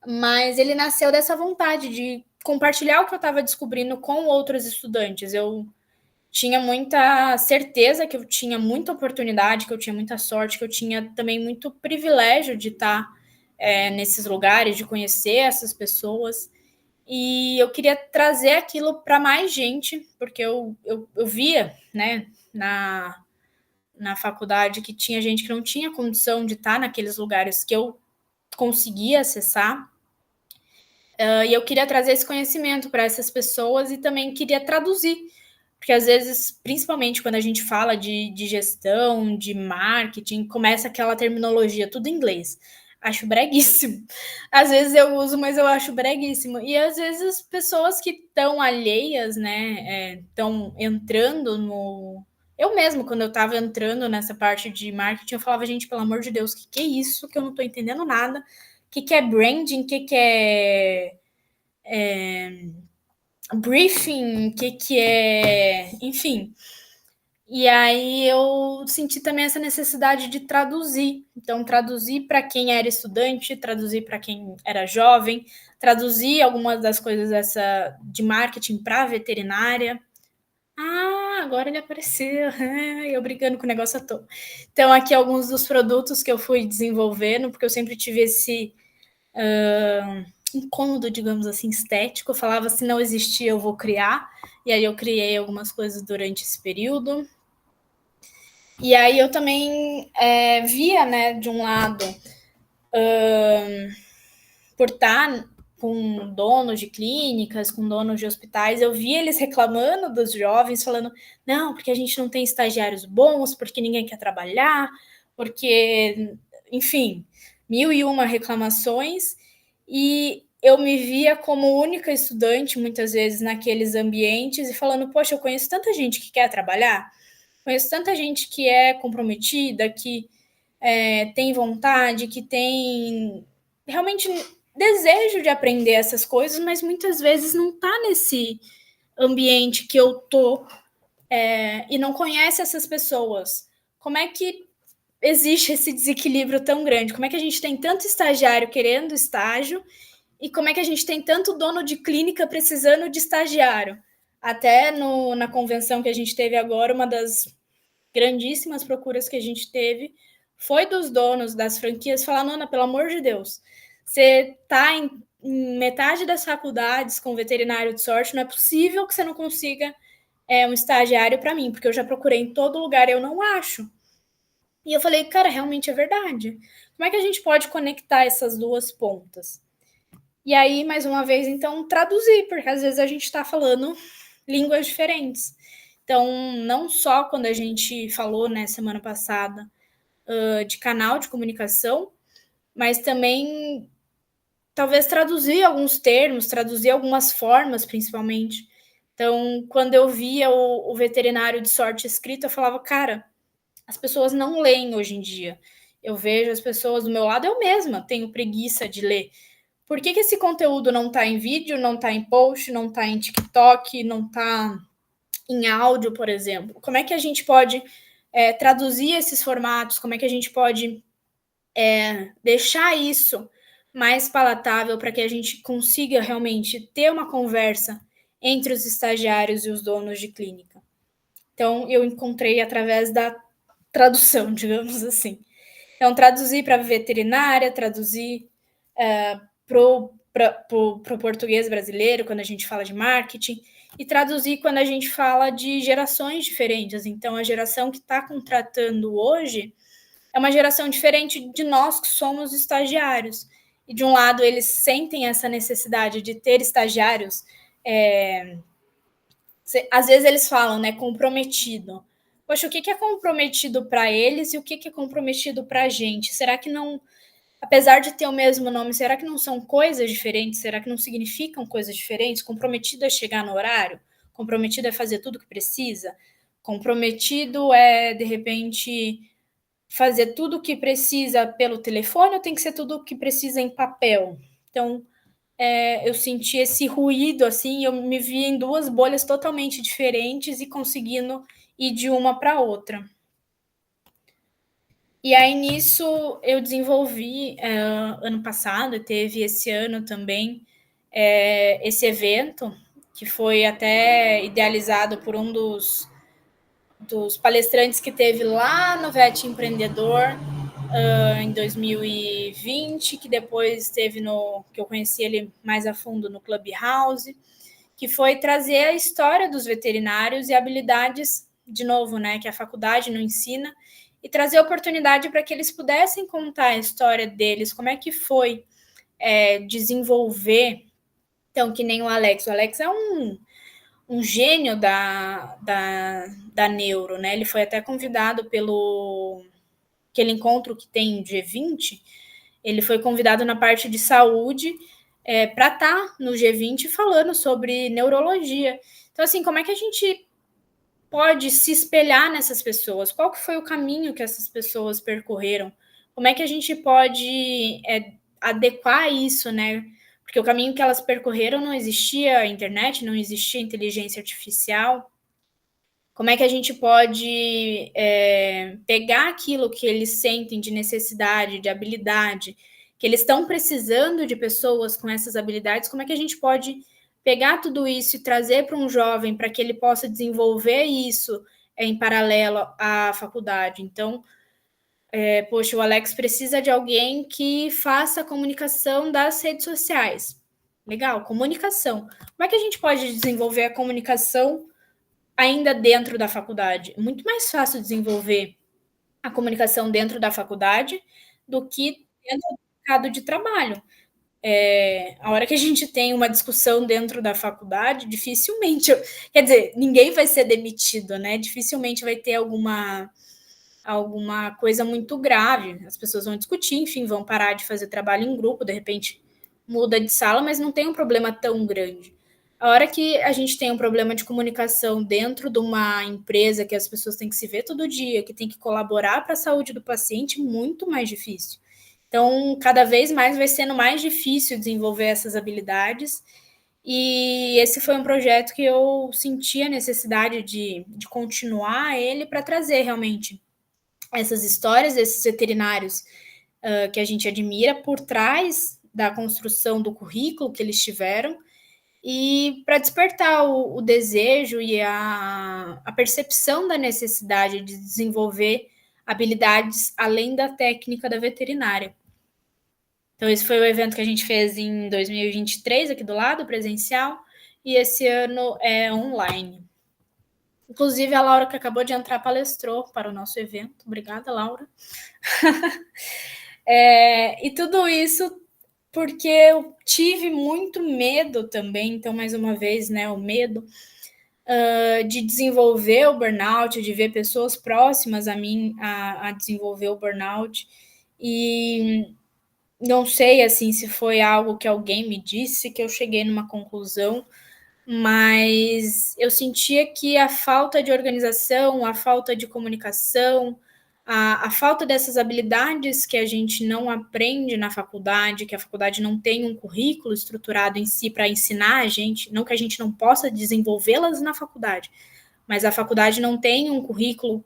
mas ele nasceu dessa vontade de compartilhar o que eu estava descobrindo com outros estudantes. Eu tinha muita certeza que eu tinha muita oportunidade, que eu tinha muita sorte, que eu tinha também muito privilégio de estar nesses lugares, de conhecer essas pessoas. E eu queria trazer aquilo para mais gente, porque eu via, né, na faculdade que tinha gente que não tinha condição de estar naqueles lugares que eu conseguia acessar. E eu queria trazer esse conhecimento para essas pessoas e também queria traduzir. Porque às vezes, principalmente quando a gente fala de gestão, de marketing, começa aquela terminologia tudo em inglês. Acho breguíssimo. Às vezes eu uso, mas eu acho breguíssimo. E às vezes as pessoas que estão alheias, né, estão entrando no. Eu mesmo, quando eu estava entrando nessa parte de marketing, eu falava, gente, pelo amor de Deus, o que é isso? Que eu não estou entendendo nada. O que é branding? O que é briefing? O que é. Enfim. E aí eu senti também essa necessidade de traduzir. Então, traduzir para quem era estudante, traduzir para quem era jovem, traduzir algumas das coisas dessa de marketing para veterinária. Ah, agora ele apareceu. Eu brincando com o negócio à toa. Então, aqui alguns dos produtos que eu fui desenvolvendo, porque eu sempre tive esse incômodo, digamos assim, estético. Eu falava, se não existir, eu vou criar. E aí eu criei algumas coisas durante esse período. E aí eu também via, né, de um lado, por estar com donos de clínicas, com donos de hospitais, eu via eles reclamando dos jovens, falando, não, porque a gente não tem estagiários bons, porque ninguém quer trabalhar, porque, enfim, mil e uma reclamações, e eu me via como única estudante, muitas vezes, naqueles ambientes, e falando, poxa, eu conheço tanta gente que quer trabalhar, conheço tanta gente que é comprometida, que tem vontade, que tem realmente desejo de aprender essas coisas, mas muitas vezes não está nesse ambiente que eu tô e não conhece essas pessoas. Como é que existe esse desequilíbrio tão grande? Como é que a gente tem tanto estagiário querendo estágio e como é que a gente tem tanto dono de clínica precisando de estagiário? Até na convenção que a gente teve agora, uma das grandíssimas procuras que a gente teve foi dos donos das franquias falando, Ana, pelo amor de Deus, você está em metade das faculdades com veterinário de sorte, não é possível que você não consiga um estagiário para mim, porque eu já procurei em todo lugar e eu não acho. E eu falei, cara, realmente é verdade. Como é que a gente pode conectar essas duas pontas? E aí, mais uma vez, então, traduzir, porque às vezes a gente está falando línguas diferentes. Então, não só quando a gente falou, né, semana passada, de canal de comunicação, mas também talvez traduzir alguns termos, traduzir algumas formas, principalmente. Então, quando eu via o veterinário de sorte escrito, eu falava, cara, as pessoas não leem hoje em dia. Eu vejo as pessoas do meu lado, eu mesma tenho preguiça de ler. Por que esse conteúdo não está em vídeo, não está em post, não está em TikTok, não está em áudio, por exemplo? Como é que a gente pode traduzir esses formatos? Como é que a gente pode deixar isso mais palatável para que a gente consiga realmente ter uma conversa entre os estagiários e os donos de clínica? Então, eu encontrei através da tradução, digamos assim. Então, traduzir para veterinária, traduzir para o português brasileiro, quando a gente fala de marketing, e traduzir quando a gente fala de gerações diferentes. Então, a geração que está contratando hoje é uma geração diferente de nós que somos estagiários. E, de um lado, eles sentem essa necessidade de ter estagiários. Às vezes eles falam, né, comprometido. Poxa, o que é comprometido para eles e o que é comprometido para a gente? Será que não, apesar de ter o mesmo nome, será que não são coisas diferentes? Será que não significam coisas diferentes? Comprometido é chegar no horário? Comprometido é fazer tudo que precisa? Comprometido é, de repente, fazer tudo o que precisa pelo telefone ou tem que ser tudo o que precisa em papel? Então, eu senti esse ruído, assim, eu me vi em duas bolhas totalmente diferentes e conseguindo ir de uma para outra. E aí, nisso, eu desenvolvi, ano passado, teve esse ano também, esse evento, que foi até idealizado por um dos palestrantes que teve lá no VET Empreendedor, em 2020, que depois teve que eu conheci ele mais a fundo no Clubhouse, que foi trazer a história dos veterinários e habilidades, de novo, né, que a faculdade não ensina, e trazer oportunidade para que eles pudessem contar a história deles, como é que foi desenvolver. Então, que nem o Alex. O Alex é um gênio da neuro, né? Ele foi até convidado pelo aquele encontro que tem G20, ele foi convidado na parte de saúde para estar no G20 falando sobre neurologia. Então, assim, como é que a gente pode se espelhar nessas pessoas? Qual que foi o caminho que essas pessoas percorreram? Como é que a gente pode adequar isso, né? Porque o caminho que elas percorreram não existia internet, não existia inteligência artificial. Como é que a gente pode pegar aquilo que eles sentem de necessidade, de habilidade, que eles estão precisando de pessoas com essas habilidades, como é que a gente pode pegar tudo isso e trazer para um jovem para que ele possa desenvolver isso em paralelo à faculdade? Então, poxa, o Alex precisa de alguém que faça a comunicação das redes sociais. Legal, comunicação. Como é que a gente pode desenvolver a comunicação ainda dentro da faculdade? É muito mais fácil desenvolver a comunicação dentro da faculdade do que dentro do mercado de trabalho. A hora que a gente tem uma discussão dentro da faculdade, dificilmente, quer dizer, ninguém vai ser demitido, né? Dificilmente vai ter alguma coisa muito grave. As pessoas vão discutir, enfim, vão parar de fazer trabalho em grupo, de repente muda de sala, mas não tem um problema tão grande. A hora que a gente tem um problema de comunicação dentro de uma empresa que as pessoas têm que se ver todo dia, que tem que colaborar para a saúde do paciente, muito mais difícil. Então, cada vez mais vai sendo mais difícil desenvolver essas habilidades. E esse foi um projeto que eu senti a necessidade de continuar ele para trazer realmente essas histórias desses veterinários que a gente admira por trás da construção do currículo que eles tiveram e para despertar o desejo e a percepção da necessidade de desenvolver habilidades além da técnica da veterinária. Então, esse foi o evento que a gente fez em 2023, aqui do lado, presencial, e esse ano é online. Inclusive, a Laura, que acabou de entrar, palestrou para o nosso evento. Obrigada, Laura. E tudo isso porque eu tive muito medo também, então, mais uma vez, né, o medo de desenvolver o burnout, de ver pessoas próximas a mim a desenvolver o burnout. E não sei, assim, se foi algo que alguém me disse que eu cheguei numa conclusão, mas eu sentia que a falta de organização, a falta de comunicação, a falta dessas habilidades que a gente não aprende na faculdade, que a faculdade não tem um currículo estruturado em si para ensinar a gente, não que a gente não possa desenvolvê-las na faculdade, mas a faculdade não tem um currículo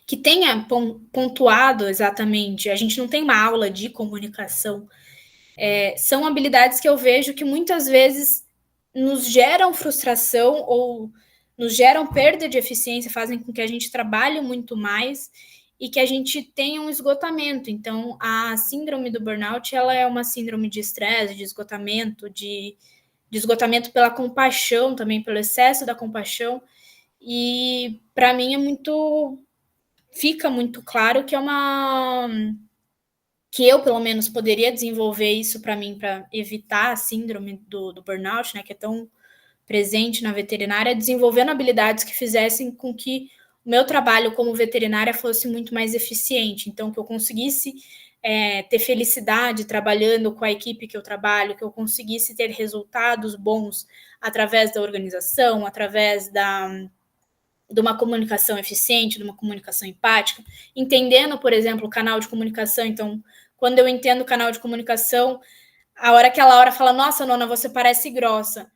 que tenha pontuado exatamente, a gente não tem uma aula de comunicação. São habilidades que eu vejo que muitas vezes nos geram frustração ou nos geram perda de eficiência, fazem com que a gente trabalhe muito mais e que a gente tenha um esgotamento. Então, a síndrome do burnout, ela é uma síndrome de estresse, de esgotamento pela compaixão também, pelo excesso da compaixão. E para mim fica muito claro que é uma que eu, pelo menos, poderia desenvolver isso para mim, para evitar a síndrome do burnout, né, que é tão presente na veterinária, desenvolvendo habilidades que fizessem com que o meu trabalho como veterinária fosse muito mais eficiente. Então, que eu conseguisse ter felicidade trabalhando com a equipe que eu trabalho, que eu conseguisse ter resultados bons através da organização, através de uma comunicação eficiente, de uma comunicação empática, entendendo, por exemplo, o canal de comunicação. Então, quando eu entendo o canal de comunicação, a hora que a Laura fala, nossa, Nona, você parece grossa,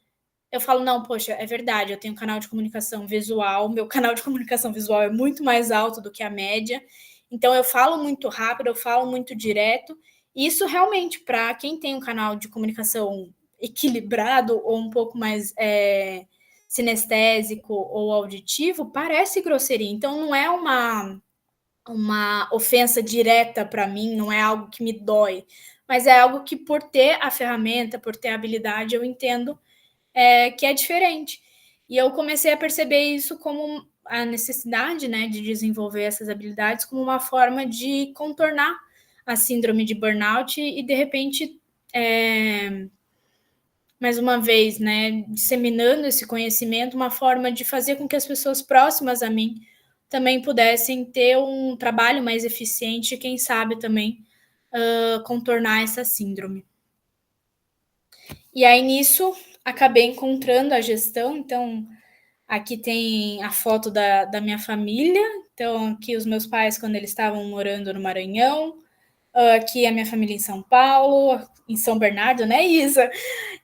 eu falo, não, poxa, é verdade, eu tenho um canal de comunicação visual, meu canal de comunicação visual é muito mais alto do que a média, então eu falo muito rápido, eu falo muito direto, e isso realmente, para quem tem um canal de comunicação equilibrado ou um pouco mais sinestésico ou auditivo, parece grosseria. Então não é uma ofensa direta para mim, não é algo que me dói, mas é algo que, por ter a ferramenta, por ter a habilidade, eu entendo que é diferente. E eu comecei a perceber isso como a necessidade, né, de desenvolver essas habilidades como uma forma de contornar a síndrome de burnout e de repente, mais uma vez, né, disseminando esse conhecimento, uma forma de fazer com que as pessoas próximas a mim também pudessem ter um trabalho mais eficiente e, quem sabe, também contornar essa síndrome. E aí, nisso, acabei encontrando a gestão. Então, aqui tem a foto da minha família. Então, aqui os meus pais, quando eles estavam morando no Maranhão. Aqui a minha família em São Paulo, em São Bernardo, né, Isa?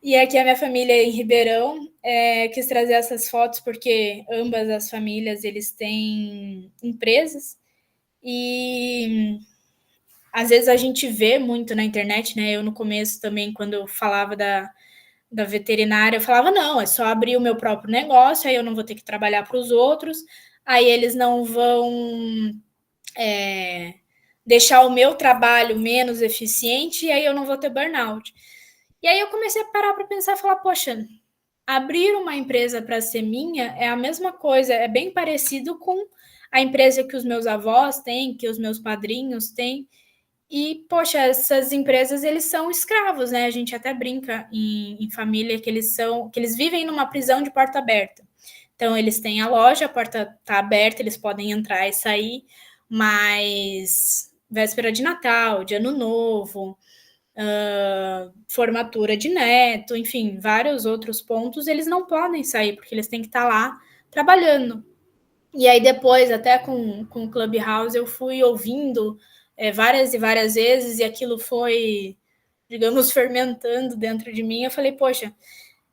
E aqui a minha família em Ribeirão. Quis trazer essas fotos porque ambas as famílias, eles têm empresas. E às vezes a gente vê muito na internet, né? Eu no começo também, quando eu falava da veterinária, eu falava, não, é só abrir o meu próprio negócio, aí eu não vou ter que trabalhar para os outros, aí eles não vão deixar o meu trabalho menos eficiente e aí eu não vou ter burnout. E aí eu comecei a parar para pensar e falar, poxa, abrir uma empresa para ser minha é a mesma coisa, é bem parecido com a empresa que os meus avós têm, que os meus padrinhos têm. E, poxa, essas empresas, eles são escravos, né? A gente até brinca em família que eles vivem numa prisão de porta aberta. Então, eles têm a loja, a porta está aberta, eles podem entrar e sair, mas véspera de Natal, de Ano Novo, formatura de neto, enfim, vários outros pontos, eles não podem sair, porque eles têm que estar lá trabalhando. E aí depois, até com o Clubhouse, eu fui ouvindo várias e várias vezes, e aquilo foi, digamos, fermentando dentro de mim. Eu falei, poxa,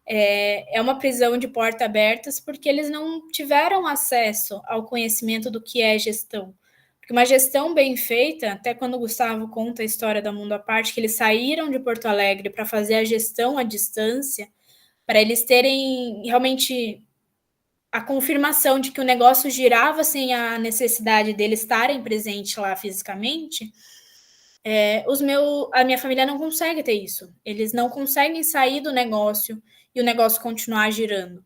é uma prisão de portas abertas porque eles não tiveram acesso ao conhecimento do que é gestão. Porque uma gestão bem feita, até quando o Gustavo conta a história da Mundo à Parte, que eles saíram de Porto Alegre para fazer a gestão à distância, para eles terem realmente a confirmação de que o negócio girava sem a necessidade deles estarem presentes lá fisicamente, a minha família não consegue ter isso. Eles não conseguem sair do negócio e o negócio continuar girando.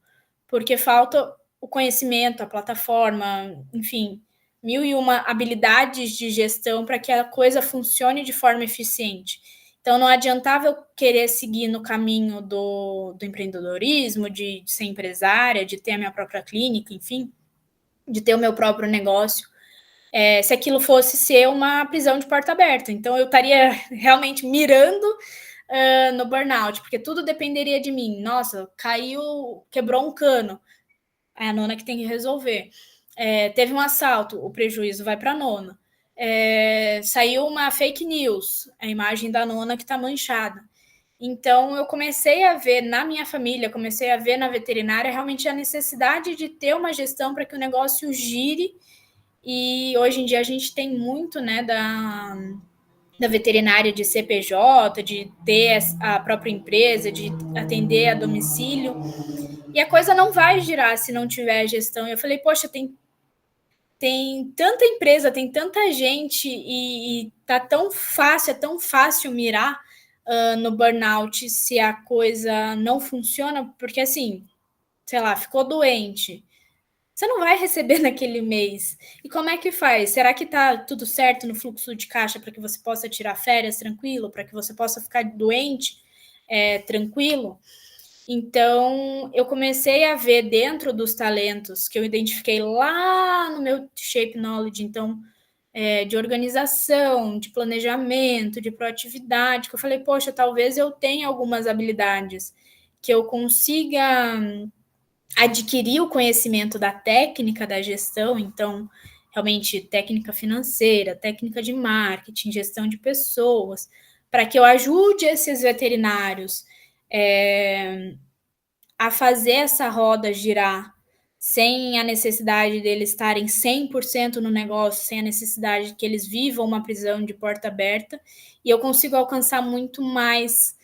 porque falta o conhecimento, a plataforma, enfim, mil e uma habilidades de gestão para que a coisa funcione de forma eficiente. Então, não adiantava eu querer seguir no caminho do empreendedorismo, de ser empresária, de ter a minha própria clínica, enfim, de ter o meu próprio negócio, se aquilo fosse ser uma prisão de porta aberta. Então, eu estaria realmente mirando no burnout, porque tudo dependeria de mim. Nossa, caiu, quebrou um cano. É a nona que tem que resolver. Teve um assalto, o prejuízo vai para a nona. Saiu uma fake news, a imagem da nona que está manchada. Então, eu comecei a ver na minha família, comecei a ver na veterinária realmente a necessidade de ter uma gestão para que o negócio gire. E hoje em dia a gente tem muito, né, da veterinária de CPJ, de ter a própria empresa, de atender a domicílio. E a coisa não vai girar se não tiver gestão. Eu falei, poxa, tem tanta empresa, tem tanta gente e tá tão fácil, é tão fácil mirar no burnout se a coisa não funciona, porque assim, sei lá, ficou doente. Você não vai receber naquele mês. E como é que faz? Será que tá tudo certo no fluxo de caixa para que você possa tirar férias tranquilo, para que você possa ficar doente tranquilo? Então, eu comecei a ver dentro dos talentos que eu identifiquei lá no meu Shape Knowledge, então, de organização, de planejamento, de proatividade, que eu falei, poxa, talvez eu tenha algumas habilidades que eu consiga adquirir o conhecimento da técnica da gestão, então, realmente, técnica financeira, técnica de marketing, gestão de pessoas, para que eu ajude esses veterinários a fazer essa roda girar sem a necessidade deles estarem 100% no negócio, sem a necessidade de que eles vivam uma prisão de porta aberta, e eu consigo alcançar muito mais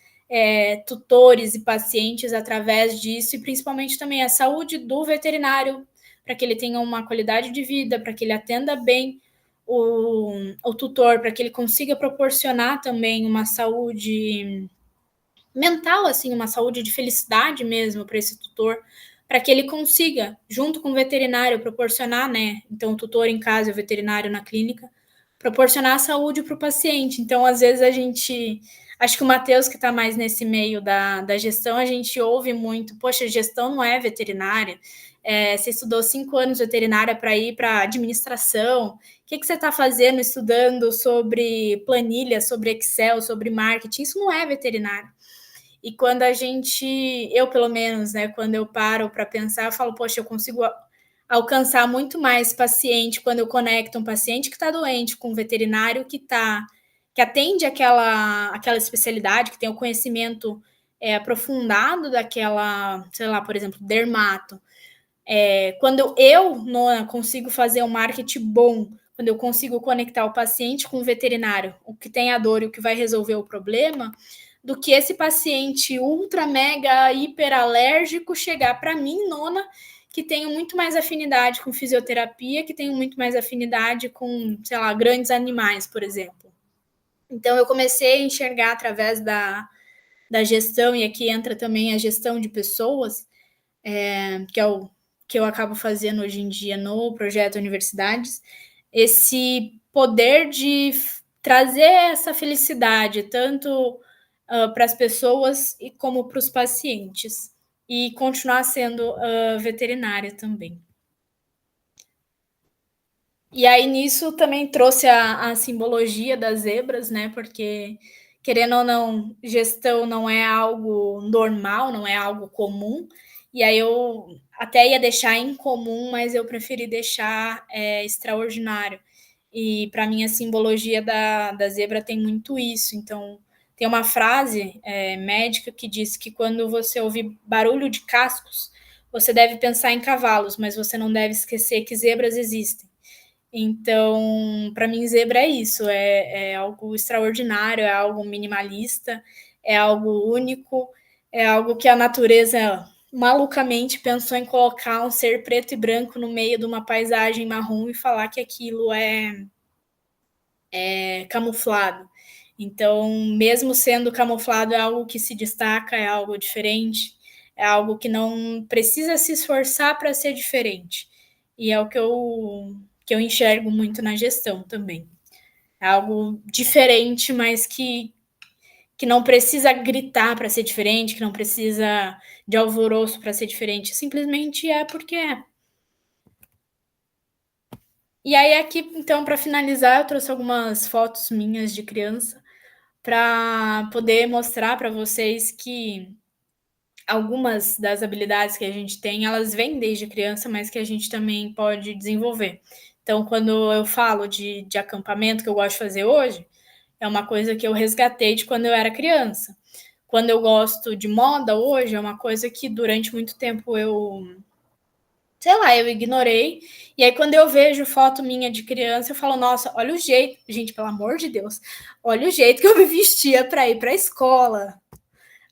tutores e pacientes através disso, e principalmente também a saúde do veterinário, para que ele tenha uma qualidade de vida, para que ele atenda bem o tutor, para que ele consiga proporcionar também uma saúde mental, assim, uma saúde de felicidade mesmo para esse tutor, para que ele consiga, junto com o veterinário, proporcionar, né? Então, o tutor em casa e o veterinário na clínica, proporcionar a saúde para o paciente. Então, às vezes, a gente. Acho que o Matheus, que está mais nesse meio da gestão, a gente ouve muito, poxa, gestão não é veterinária. Você estudou 5 anos veterinária para ir para administração. O que você está fazendo estudando sobre planilha, sobre Excel, sobre marketing? Isso não é veterinário. E quando a gente, eu pelo menos, né, quando eu paro para pensar, eu falo, poxa, eu consigo alcançar muito mais paciente quando eu conecto um paciente que está doente com um veterinário que atende aquela especialidade, que tem o conhecimento aprofundado daquela, sei lá, por exemplo, dermato. Quando eu não consigo fazer um marketing bom, quando eu consigo conectar o paciente com o veterinário, o que tem a dor e o que vai resolver o problema, do que esse paciente ultra, mega, hiper alérgico chegar para mim, nona, que tenho muito mais afinidade com fisioterapia, que tenho muito mais afinidade com, sei lá, grandes animais, por exemplo. Então, eu comecei a enxergar através da gestão, e aqui entra também a gestão de pessoas, que é o que eu acabo fazendo hoje em dia no projeto Universidades, esse poder de trazer essa felicidade, tanto para as pessoas e como para os pacientes, e continuar sendo veterinária também. E aí nisso também trouxe a simbologia das zebras, né? Porque, querendo ou não, gestão não é algo normal, não é algo comum. E aí eu até ia deixar incomum, mas eu preferi deixar extraordinário. E para mim a simbologia da zebra tem muito isso. Então, tem uma frase médica que diz que quando você ouvir barulho de cascos, você deve pensar em cavalos, mas você não deve esquecer que zebras existem. Então, para mim, zebra é isso, é algo extraordinário, é algo minimalista, é algo único, é algo que a natureza malucamente pensou em colocar um ser preto e branco no meio de uma paisagem marrom e falar que aquilo é camuflado. Então, mesmo sendo camuflado, é algo que se destaca, é algo diferente, É algo que não precisa se esforçar para ser diferente. E é o que eu enxergo muito na gestão também. É algo diferente, mas que não precisa gritar para ser diferente, que não precisa de alvoroço para ser diferente. Simplesmente é porque é. E aí, aqui, então, para finalizar, eu trouxe algumas fotos minhas de criança para poder mostrar para vocês que algumas das habilidades que a gente tem, elas vêm desde criança, mas que a gente também pode desenvolver. Então, quando eu falo de acampamento que eu gosto de fazer hoje, é uma coisa que eu resgatei de quando eu era criança. Quando eu gosto de moda hoje, é uma coisa que durante muito tempo sei lá, eu ignorei. E aí, quando eu vejo foto minha de criança, eu falo, nossa, olha o jeito, gente, pelo amor de Deus, olha o jeito que eu me vestia para ir para a escola.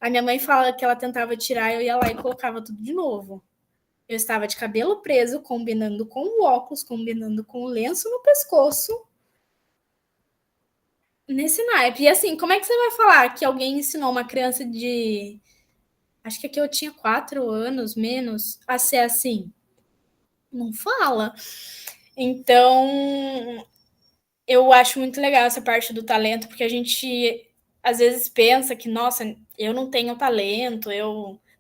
A minha mãe fala que ela tentava tirar, eu ia lá e colocava tudo de novo. Eu estava de cabelo preso, combinando com o óculos, combinando com o lenço no pescoço, nesse naipe. E assim, como é que você vai falar que alguém ensinou uma criança de. Acho que aqui eu tinha 4 anos menos a ser assim? Não fala. Então, eu acho muito legal essa parte do talento, porque a gente às vezes pensa que, nossa, eu não tenho talento,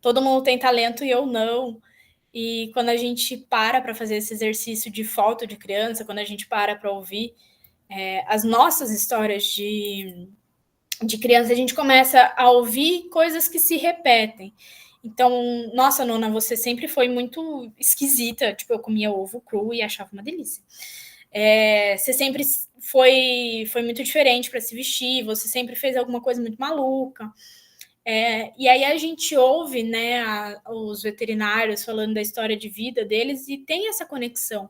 todo mundo tem talento e eu não. E quando a gente para fazer esse exercício de foto de criança, quando a gente para ouvir as nossas histórias de criança, a gente começa a ouvir coisas que se repetem. Então, nossa, Nona, você sempre foi muito esquisita. Tipo, eu comia ovo cru e achava uma delícia. Você sempre foi muito diferente para se vestir, você sempre fez alguma coisa muito maluca. E aí a gente ouve, né, os veterinários falando da história de vida deles e tem essa conexão.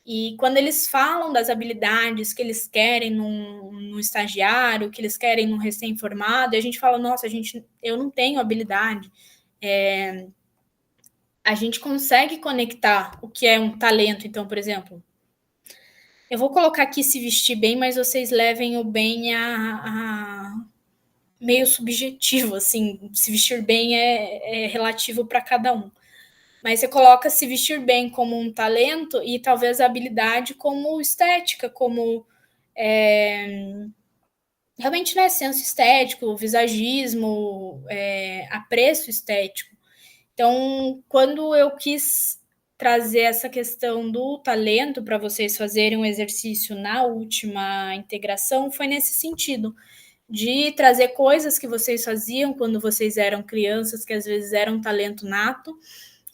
E quando eles falam das habilidades que eles querem num estagiário, que eles querem num recém-formado, a gente fala, nossa, eu não tenho habilidade. A gente consegue conectar o que é um talento. Então, por exemplo, eu vou colocar aqui se vestir bem, mas vocês levem o bem a meio subjetivo, assim, se vestir bem é relativo para cada um. Mas você coloca se vestir bem como um talento e talvez a habilidade como estética, como realmente, né, senso estético, visagismo, apreço estético. Então, quando eu quis trazer essa questão do talento para vocês fazerem um exercício na última integração, foi nesse sentido, de trazer coisas que vocês faziam quando vocês eram crianças, que às vezes eram um talento nato,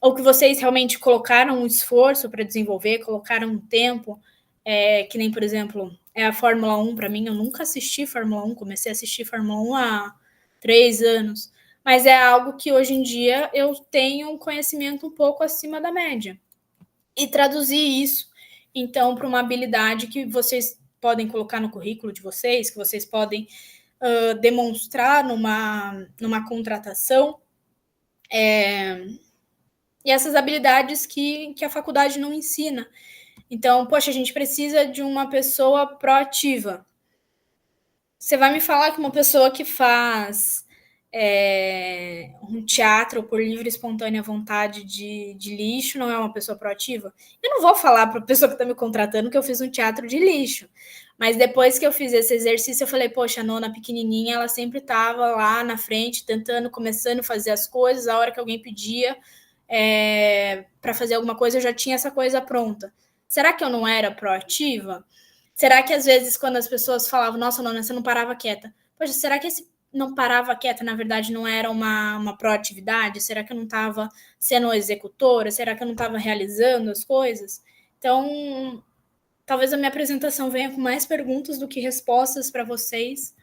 ou que vocês realmente colocaram um esforço para desenvolver, colocaram um tempo, que nem, por exemplo, é a Fórmula 1 para mim. Eu nunca assisti Fórmula 1, comecei a assistir Fórmula 1 há 3 anos, mas é algo que hoje em dia eu tenho um conhecimento um pouco acima da média. E traduzir isso, então, para uma habilidade que vocês podem colocar no currículo de vocês, que vocês podem demonstrar numa contratação, e essas habilidades que a faculdade não ensina. Então, poxa, a gente precisa de uma pessoa proativa. Você vai me falar que uma pessoa que faz um teatro por livre e espontânea vontade de lixo não é uma pessoa proativa? Eu não vou falar para a pessoa que está me contratando que eu fiz um teatro de lixo. Mas depois que eu fiz esse exercício, eu falei, poxa, a Nona pequenininha, ela sempre estava lá na frente, começando a fazer as coisas. A hora que alguém pedia para fazer alguma coisa, eu já tinha essa coisa pronta. Será que eu não era proativa? Será que às vezes quando as pessoas falavam, nossa, Nona, você não parava quieta? Poxa, será que esse não parava quieta, na verdade, não era uma proatividade? Será que eu não estava sendo executora? Será que eu não estava realizando as coisas? Então, talvez a minha apresentação venha com mais perguntas do que respostas para vocês,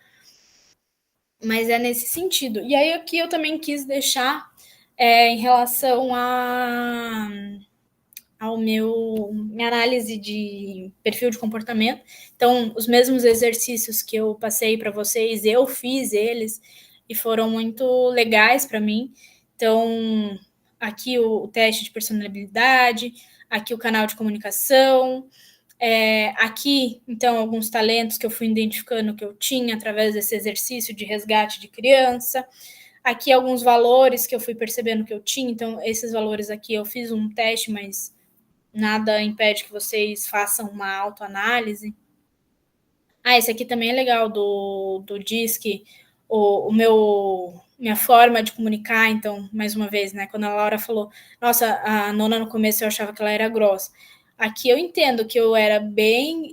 mas é nesse sentido. E aí aqui eu também quis deixar em relação ao minha análise de perfil de comportamento. Então, os mesmos exercícios que eu passei para vocês, eu fiz eles e foram muito legais para mim. Então, aqui o teste de personalidade, aqui o canal de comunicação, aqui, então, alguns talentos que eu fui identificando que eu tinha através desse exercício de resgate de criança. Aqui alguns valores que eu fui percebendo que eu tinha, então esses valores aqui eu fiz um teste, mas nada impede que vocês façam uma autoanálise. Esse aqui também é legal, do DISC, minha forma de comunicar. Então, mais uma vez, né, quando a Laura falou, nossa, a Nona no começo eu achava que ela era grossa. Aqui eu entendo que eu era bem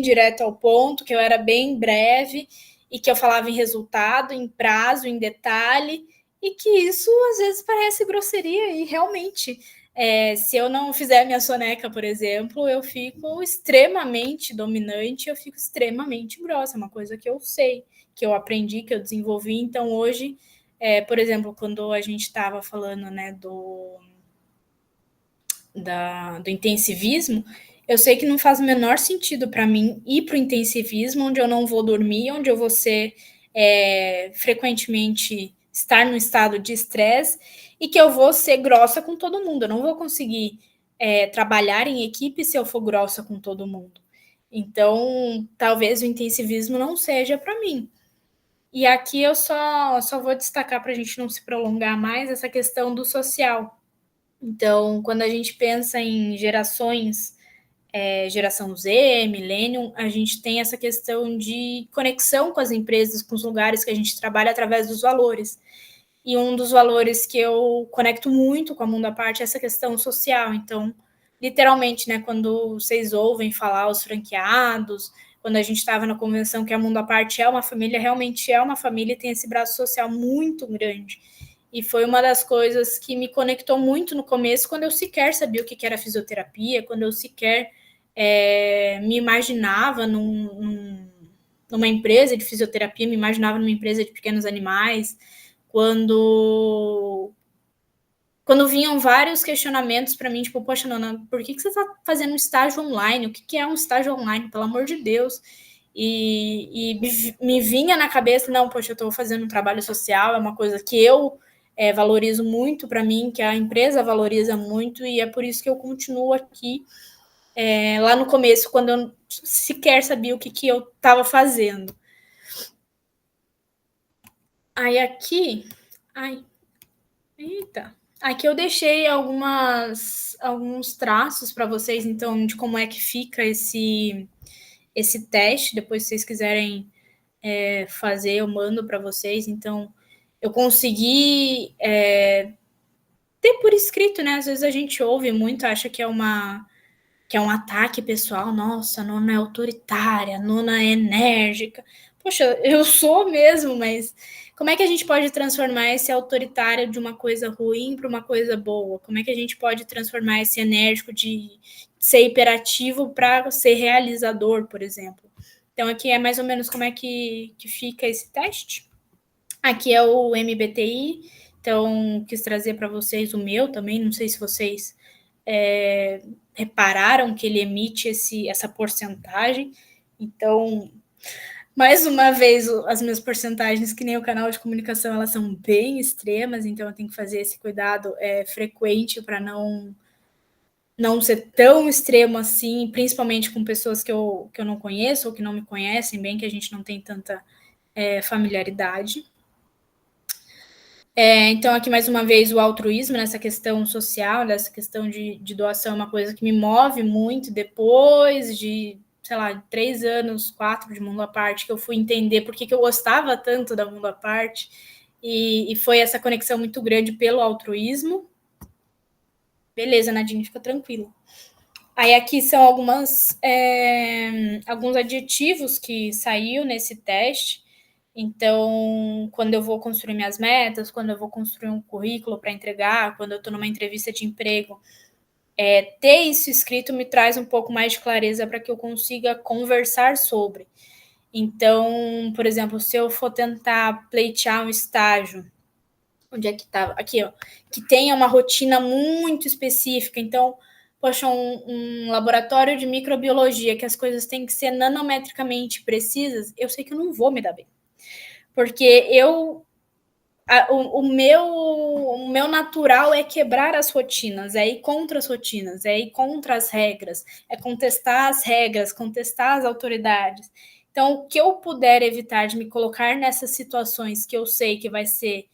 direto ao ponto, que eu era bem breve e que eu falava em resultado, em prazo, em detalhe, e que isso às vezes parece grosseria e realmente se eu não fizer a minha soneca, por exemplo, eu fico extremamente dominante, eu fico extremamente grossa, é uma coisa que eu sei, que eu aprendi, que eu desenvolvi. Então, hoje, por exemplo, quando a gente estava falando, né, do intensivismo, eu sei que não faz o menor sentido para mim ir para o intensivismo, onde eu não vou dormir, onde eu vou ser frequentemente estar num estado de estresse e que eu vou ser grossa com todo mundo. Eu não vou conseguir trabalhar em equipe se eu for grossa com todo mundo. Então, talvez o intensivismo não seja para mim. E aqui eu só vou destacar para a gente não se prolongar mais essa questão do social. Então, quando a gente pensa em gerações, geração Z, Millennium, a gente tem essa questão de conexão com as empresas, com os lugares que a gente trabalha através dos valores. E um dos valores que eu conecto muito com a Mundo à Parte é essa questão social. Então, literalmente, né, quando vocês ouvem falar os franqueados, quando a gente estava na convenção que a Mundo à Parte é uma família, realmente é uma família e tem esse braço social muito grande. E foi uma das coisas que me conectou muito no começo, quando eu sequer sabia o que era fisioterapia, quando eu sequer me imaginava numa empresa de fisioterapia, me imaginava numa empresa de pequenos animais, quando vinham vários questionamentos para mim, tipo, poxa, Nona, por que você está fazendo um estágio online? O que é um estágio online? Pelo amor de Deus. E me vinha na cabeça, não, poxa, eu estou fazendo um trabalho social, é uma coisa que eu valorizo muito para mim, que a empresa valoriza muito, e é por isso que eu continuo aqui. Lá no começo, quando eu sequer sabia o que eu estava fazendo. Aí aqui... Eita. Aqui eu deixei alguns traços para vocês, então, de como é que fica esse teste. Depois, se vocês quiserem fazer, eu mando para vocês. Então, eu consegui ter por escrito, né? Às vezes a gente ouve muito, acha que é um ataque pessoal. Nossa, a Nona é autoritária, a Nona é enérgica. Poxa, eu sou mesmo, mas como é que a gente pode transformar esse autoritário de uma coisa ruim para uma coisa boa? Como é que a gente pode transformar esse enérgico de ser hiperativo para ser realizador, por exemplo? Então, aqui é mais ou menos como é que fica esse teste. Aqui é o MBTI, então quis trazer para vocês o meu também, não sei se vocês repararam que ele emite essa porcentagem. Então, mais uma vez, as minhas porcentagens, que nem o canal de comunicação, elas são bem extremas, então eu tenho que fazer esse cuidado frequente para não ser tão extremo assim, principalmente com pessoas que eu não conheço ou que não me conhecem bem, que a gente não tem tanta familiaridade. Então, aqui mais uma vez, o altruísmo nessa questão social, nessa questão de doação, é uma coisa que me move muito depois de, sei lá, 3 anos, 4 de Mundo à Parte, que eu fui entender por que eu gostava tanto da Mundo à Parte, e foi essa conexão muito grande pelo altruísmo. Beleza, Nadine, fica tranquilo. Aí aqui são alguns adjetivos que saiu nesse teste. Então, quando eu vou construir minhas metas, quando eu vou construir um currículo para entregar, quando eu estou numa entrevista de emprego, ter isso escrito me traz um pouco mais de clareza para que eu consiga conversar sobre. Então, por exemplo, se eu for tentar pleitear um estágio, onde é que estava? Aqui, ó, que tenha uma rotina muito específica. Então, poxa, um laboratório de microbiologia, que as coisas têm que ser nanometricamente precisas, eu sei que eu não vou me dar bem. Porque o meu natural é quebrar as rotinas, é ir contra as rotinas, é ir contra as regras, é contestar as regras, contestar as autoridades. Então, o que eu puder evitar de me colocar nessas situações que eu sei que vai ser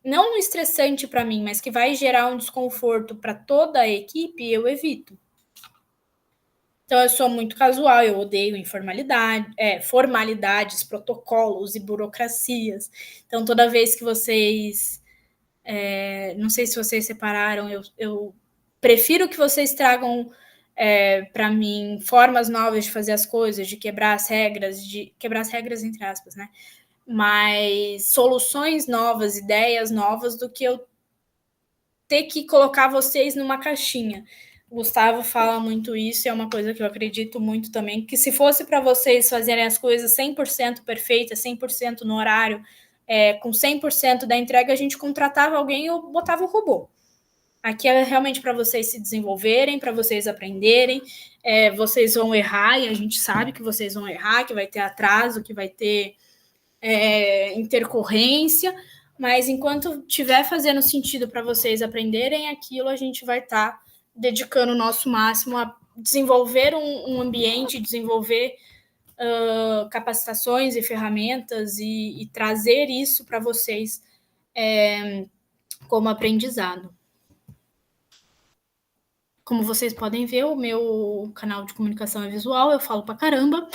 não estressante para mim, mas que vai gerar um desconforto para toda a equipe, eu evito. Então, eu sou muito casual, eu odeio formalidades, protocolos e burocracias. Então, toda vez que vocês. Não sei se vocês separaram, eu prefiro que vocês tragam para mim formas novas de fazer as coisas, de quebrar as regras entre aspas, né? Mas soluções novas, ideias novas, do que eu ter que colocar vocês numa caixinha. O Gustavo fala muito isso, e é uma coisa que eu acredito muito também, que se fosse para vocês fazerem as coisas 100% perfeitas, 100% no horário, com 100% da entrega, a gente contratava alguém ou botava o robô. Aqui é realmente para vocês se desenvolverem, para vocês aprenderem, vocês vão errar, e a gente sabe que vocês vão errar, que vai ter atraso, que vai ter intercorrência, mas enquanto estiver fazendo sentido para vocês aprenderem aquilo, a gente vai estar dedicando o nosso máximo a desenvolver um ambiente, desenvolver capacitações e ferramentas e trazer isso para vocês como aprendizado. Como vocês podem ver, o meu canal de comunicação é visual, eu falo pra caramba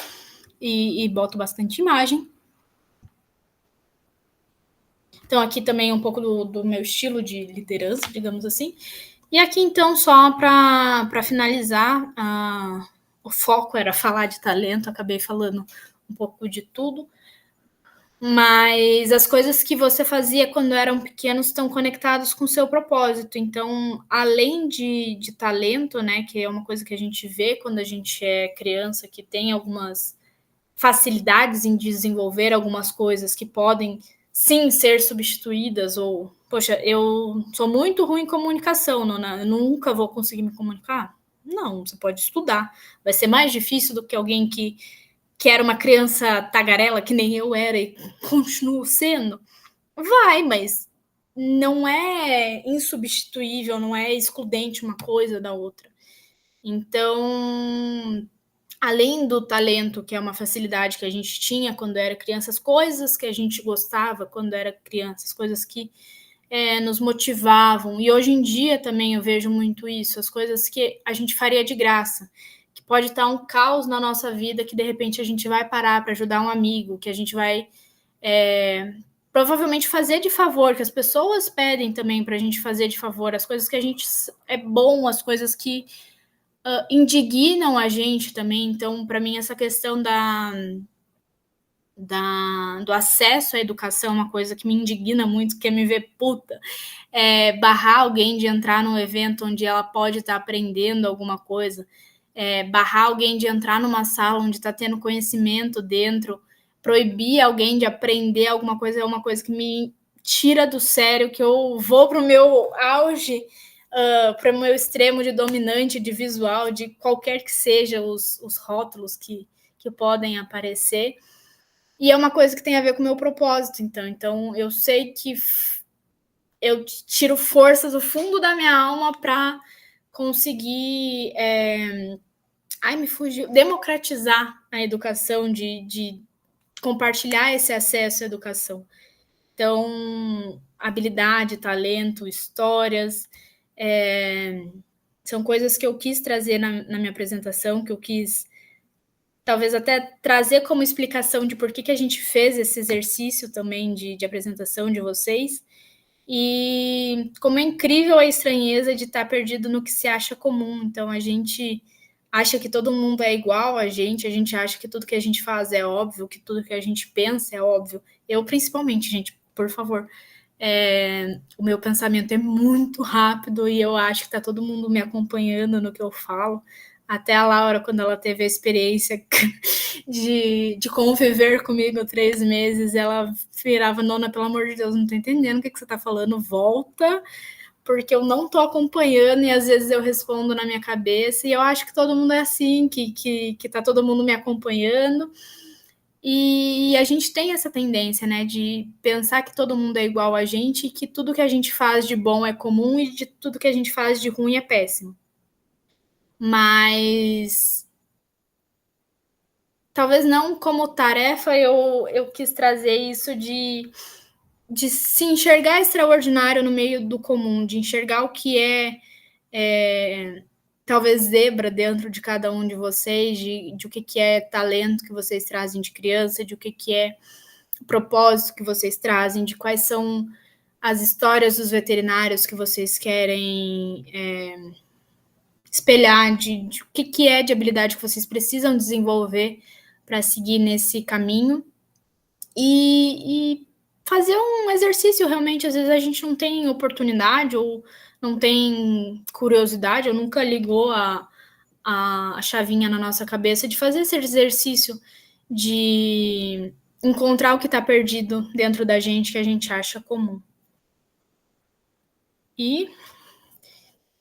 e boto bastante imagem. Então, aqui também um pouco do meu estilo de liderança, digamos assim. E aqui, então, só para finalizar, o foco era falar de talento, acabei falando um pouco de tudo. Mas as coisas que você fazia quando eram pequenos estão conectadas com o seu propósito. Então, além de talento, né, que é uma coisa que a gente vê quando a gente é criança, que tem algumas facilidades em desenvolver algumas coisas que podem sim ser substituídas, ou, poxa, eu sou muito ruim em comunicação, eu nunca vou conseguir me comunicar. Não, você pode estudar. Vai ser mais difícil do que alguém que era uma criança tagarela, que nem eu era e continuo sendo? Vai, mas não é insubstituível, não é excludente uma coisa da outra. Então, além do talento, que é uma facilidade que a gente tinha quando era criança, as coisas que a gente gostava quando era criança, as coisas que nos motivavam. E hoje em dia também eu vejo muito isso, as coisas que a gente faria de graça, que pode estar um caos na nossa vida, que de repente a gente vai parar para ajudar um amigo, que a gente vai provavelmente fazer de favor, que as pessoas pedem também para a gente fazer de favor, as coisas que a gente é bom, as coisas que indignam a gente também. Então, para mim, essa questão do acesso à educação é uma coisa que me indigna muito, que é me ver puta. Barrar alguém de entrar num evento onde ela pode estar aprendendo alguma coisa, barrar alguém de entrar numa sala onde está tendo conhecimento dentro, proibir alguém de aprender alguma coisa é uma coisa que me tira do sério, que eu vou para o meu auge, para o meu extremo de dominante, de visual, de qualquer que seja os rótulos que podem aparecer. E é uma coisa que tem a ver com o meu propósito, então eu sei que eu tiro forças do fundo da minha alma para conseguir me fugiu, democratizar a educação, de compartilhar esse acesso à educação. Então, habilidade, talento, histórias, são coisas que eu quis trazer na minha apresentação, que eu quis talvez até trazer como explicação de por que a gente fez esse exercício também de apresentação de vocês. E como é incrível a estranheza de estar perdido no que se acha comum. Então, a gente acha que todo mundo é igual a gente acha que tudo que a gente faz é óbvio, que tudo que a gente pensa é óbvio. Eu, principalmente, gente, por favor. O meu pensamento é muito rápido e eu acho que está todo mundo me acompanhando no que eu falo. Até a Laura, quando ela teve a experiência de conviver comigo 3 meses, ela virava: Nona, pelo amor de Deus, não tô entendendo o que você tá falando, volta, porque eu não tô acompanhando, e às vezes eu respondo na minha cabeça, e eu acho que todo mundo é assim, que tá todo mundo me acompanhando, e a gente tem essa tendência, né, de pensar que todo mundo é igual a gente, e que tudo que a gente faz de bom é comum, e de tudo que a gente faz de ruim é péssimo. Mas talvez não como tarefa, eu quis trazer isso de se enxergar extraordinário no meio do comum, de enxergar o que talvez zebra dentro de cada um de vocês, de o que é talento que vocês trazem de criança, de o que é propósito que vocês trazem, de quais são as histórias dos veterinários que vocês querem espelhar, de o que é de habilidade que vocês precisam desenvolver para seguir nesse caminho e fazer um exercício realmente. Às vezes a gente não tem oportunidade ou não tem curiosidade, ou nunca ligou a chavinha na nossa cabeça de fazer esse exercício de encontrar o que está perdido dentro da gente que a gente acha comum. E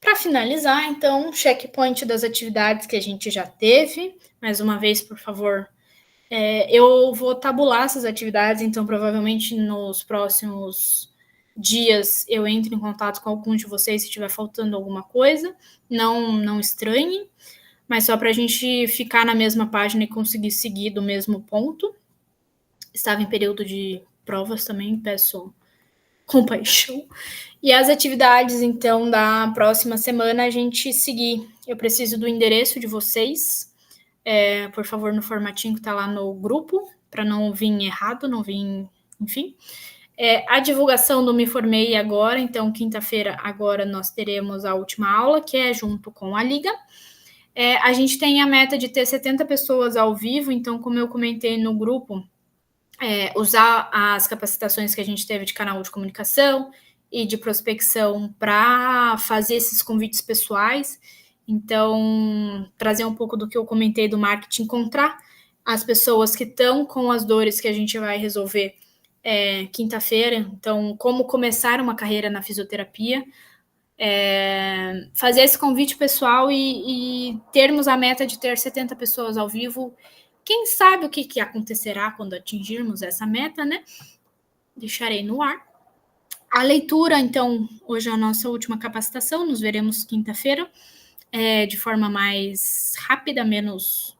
para finalizar, então, checkpoint das atividades que a gente já teve. Mais uma vez, por favor, eu vou tabular essas atividades, então provavelmente nos próximos dias eu entro em contato com alguns de vocês se estiver faltando alguma coisa. Não estranhem, mas só para a gente ficar na mesma página e conseguir seguir do mesmo ponto. Estava em período de provas também, peço compaixão. E as atividades, então, da próxima semana, a gente seguir. Eu preciso do endereço de vocês, por favor, no formatinho que está lá no grupo, para não vir errado, não vir, enfim. A divulgação do Me Formei agora, então, quinta-feira, agora nós teremos a última aula, que é junto com a Liga. A gente tem a meta de ter 70 pessoas ao vivo, então, como eu comentei no grupo, usar as capacitações que a gente teve de canal de comunicação e de prospecção para fazer esses convites pessoais. Então, trazer um pouco do que eu comentei do marketing, encontrar as pessoas que estão com as dores que a gente vai resolver quinta-feira. Então, como começar uma carreira na fisioterapia, fazer esse convite pessoal e termos a meta de ter 70 pessoas ao vivo. Quem sabe o que acontecerá quando atingirmos essa meta, né? Deixarei no ar. A leitura, então, hoje é a nossa última capacitação, nos veremos quinta-feira, de forma mais rápida, menos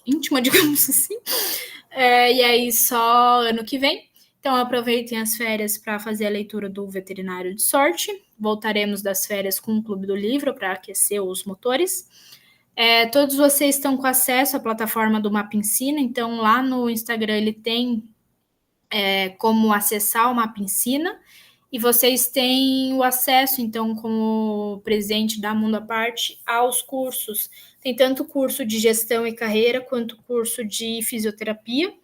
íntima, digamos assim. E aí só ano que vem. Então aproveitem as férias para fazer a leitura do Veterinário de Sorte. Voltaremos das férias com o Clube do Livro para aquecer os motores. Todos vocês estão com acesso à plataforma do Mapa Ensina, então lá no Instagram ele tem como acessar o Mapa Ensina, e vocês têm o acesso, então, como presidente da Mundo à Parte, aos cursos. Tem tanto curso de gestão e carreira, quanto curso de fisioterapia,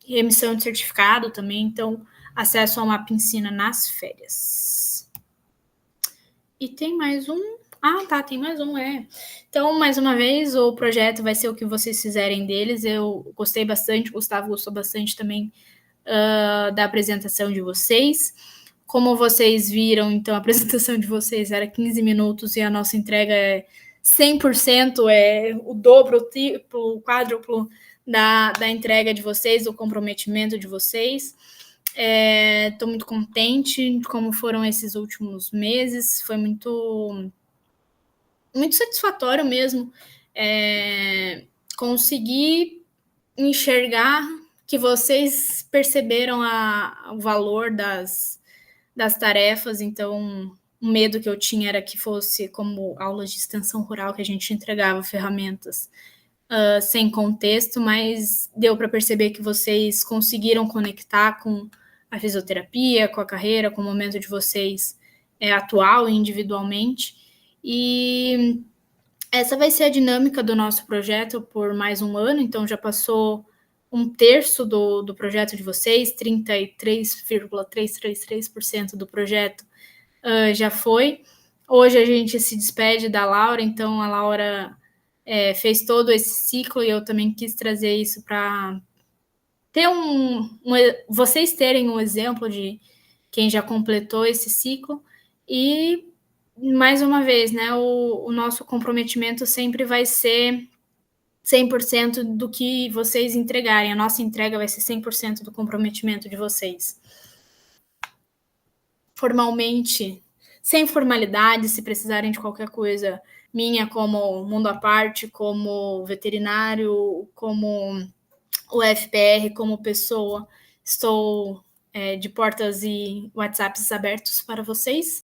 emissão de certificado também, então, acesso ao Mapa Ensina nas férias. E tem mais um. Tem mais um, Então, mais uma vez, o projeto vai ser o que vocês fizerem deles. Eu gostei bastante, o Gustavo gostou bastante também da apresentação de vocês. Como vocês viram, então, a apresentação de vocês era 15 minutos e a nossa entrega é 100%, o dobro, o triplo, o quádruplo da entrega de vocês, do comprometimento de vocês. Estou muito contente de como foram esses últimos meses. Foi muito satisfatório mesmo conseguir enxergar que vocês perceberam o valor das tarefas. Então, o medo que eu tinha era que fosse como aulas de extensão rural, que a gente entregava ferramentas sem contexto, mas deu para perceber que vocês conseguiram conectar com a fisioterapia, com a carreira, com o momento de vocês atual e individualmente. E essa vai ser a dinâmica do nosso projeto por mais um ano, então já passou um terço do projeto de vocês, 33,333% do projeto já foi. Hoje a gente se despede da Laura, então a Laura fez todo esse ciclo e eu também quis trazer isso para ter vocês terem um exemplo de quem já completou esse ciclo. E mais uma vez, né, o nosso comprometimento sempre vai ser 100% do que vocês entregarem. A nossa entrega vai ser 100% do comprometimento de vocês. Formalmente, sem formalidade, se precisarem de qualquer coisa, minha como Mundo à Parte, como veterinário, como o FPR, como pessoa. Estou de portas e WhatsApps abertos para vocês.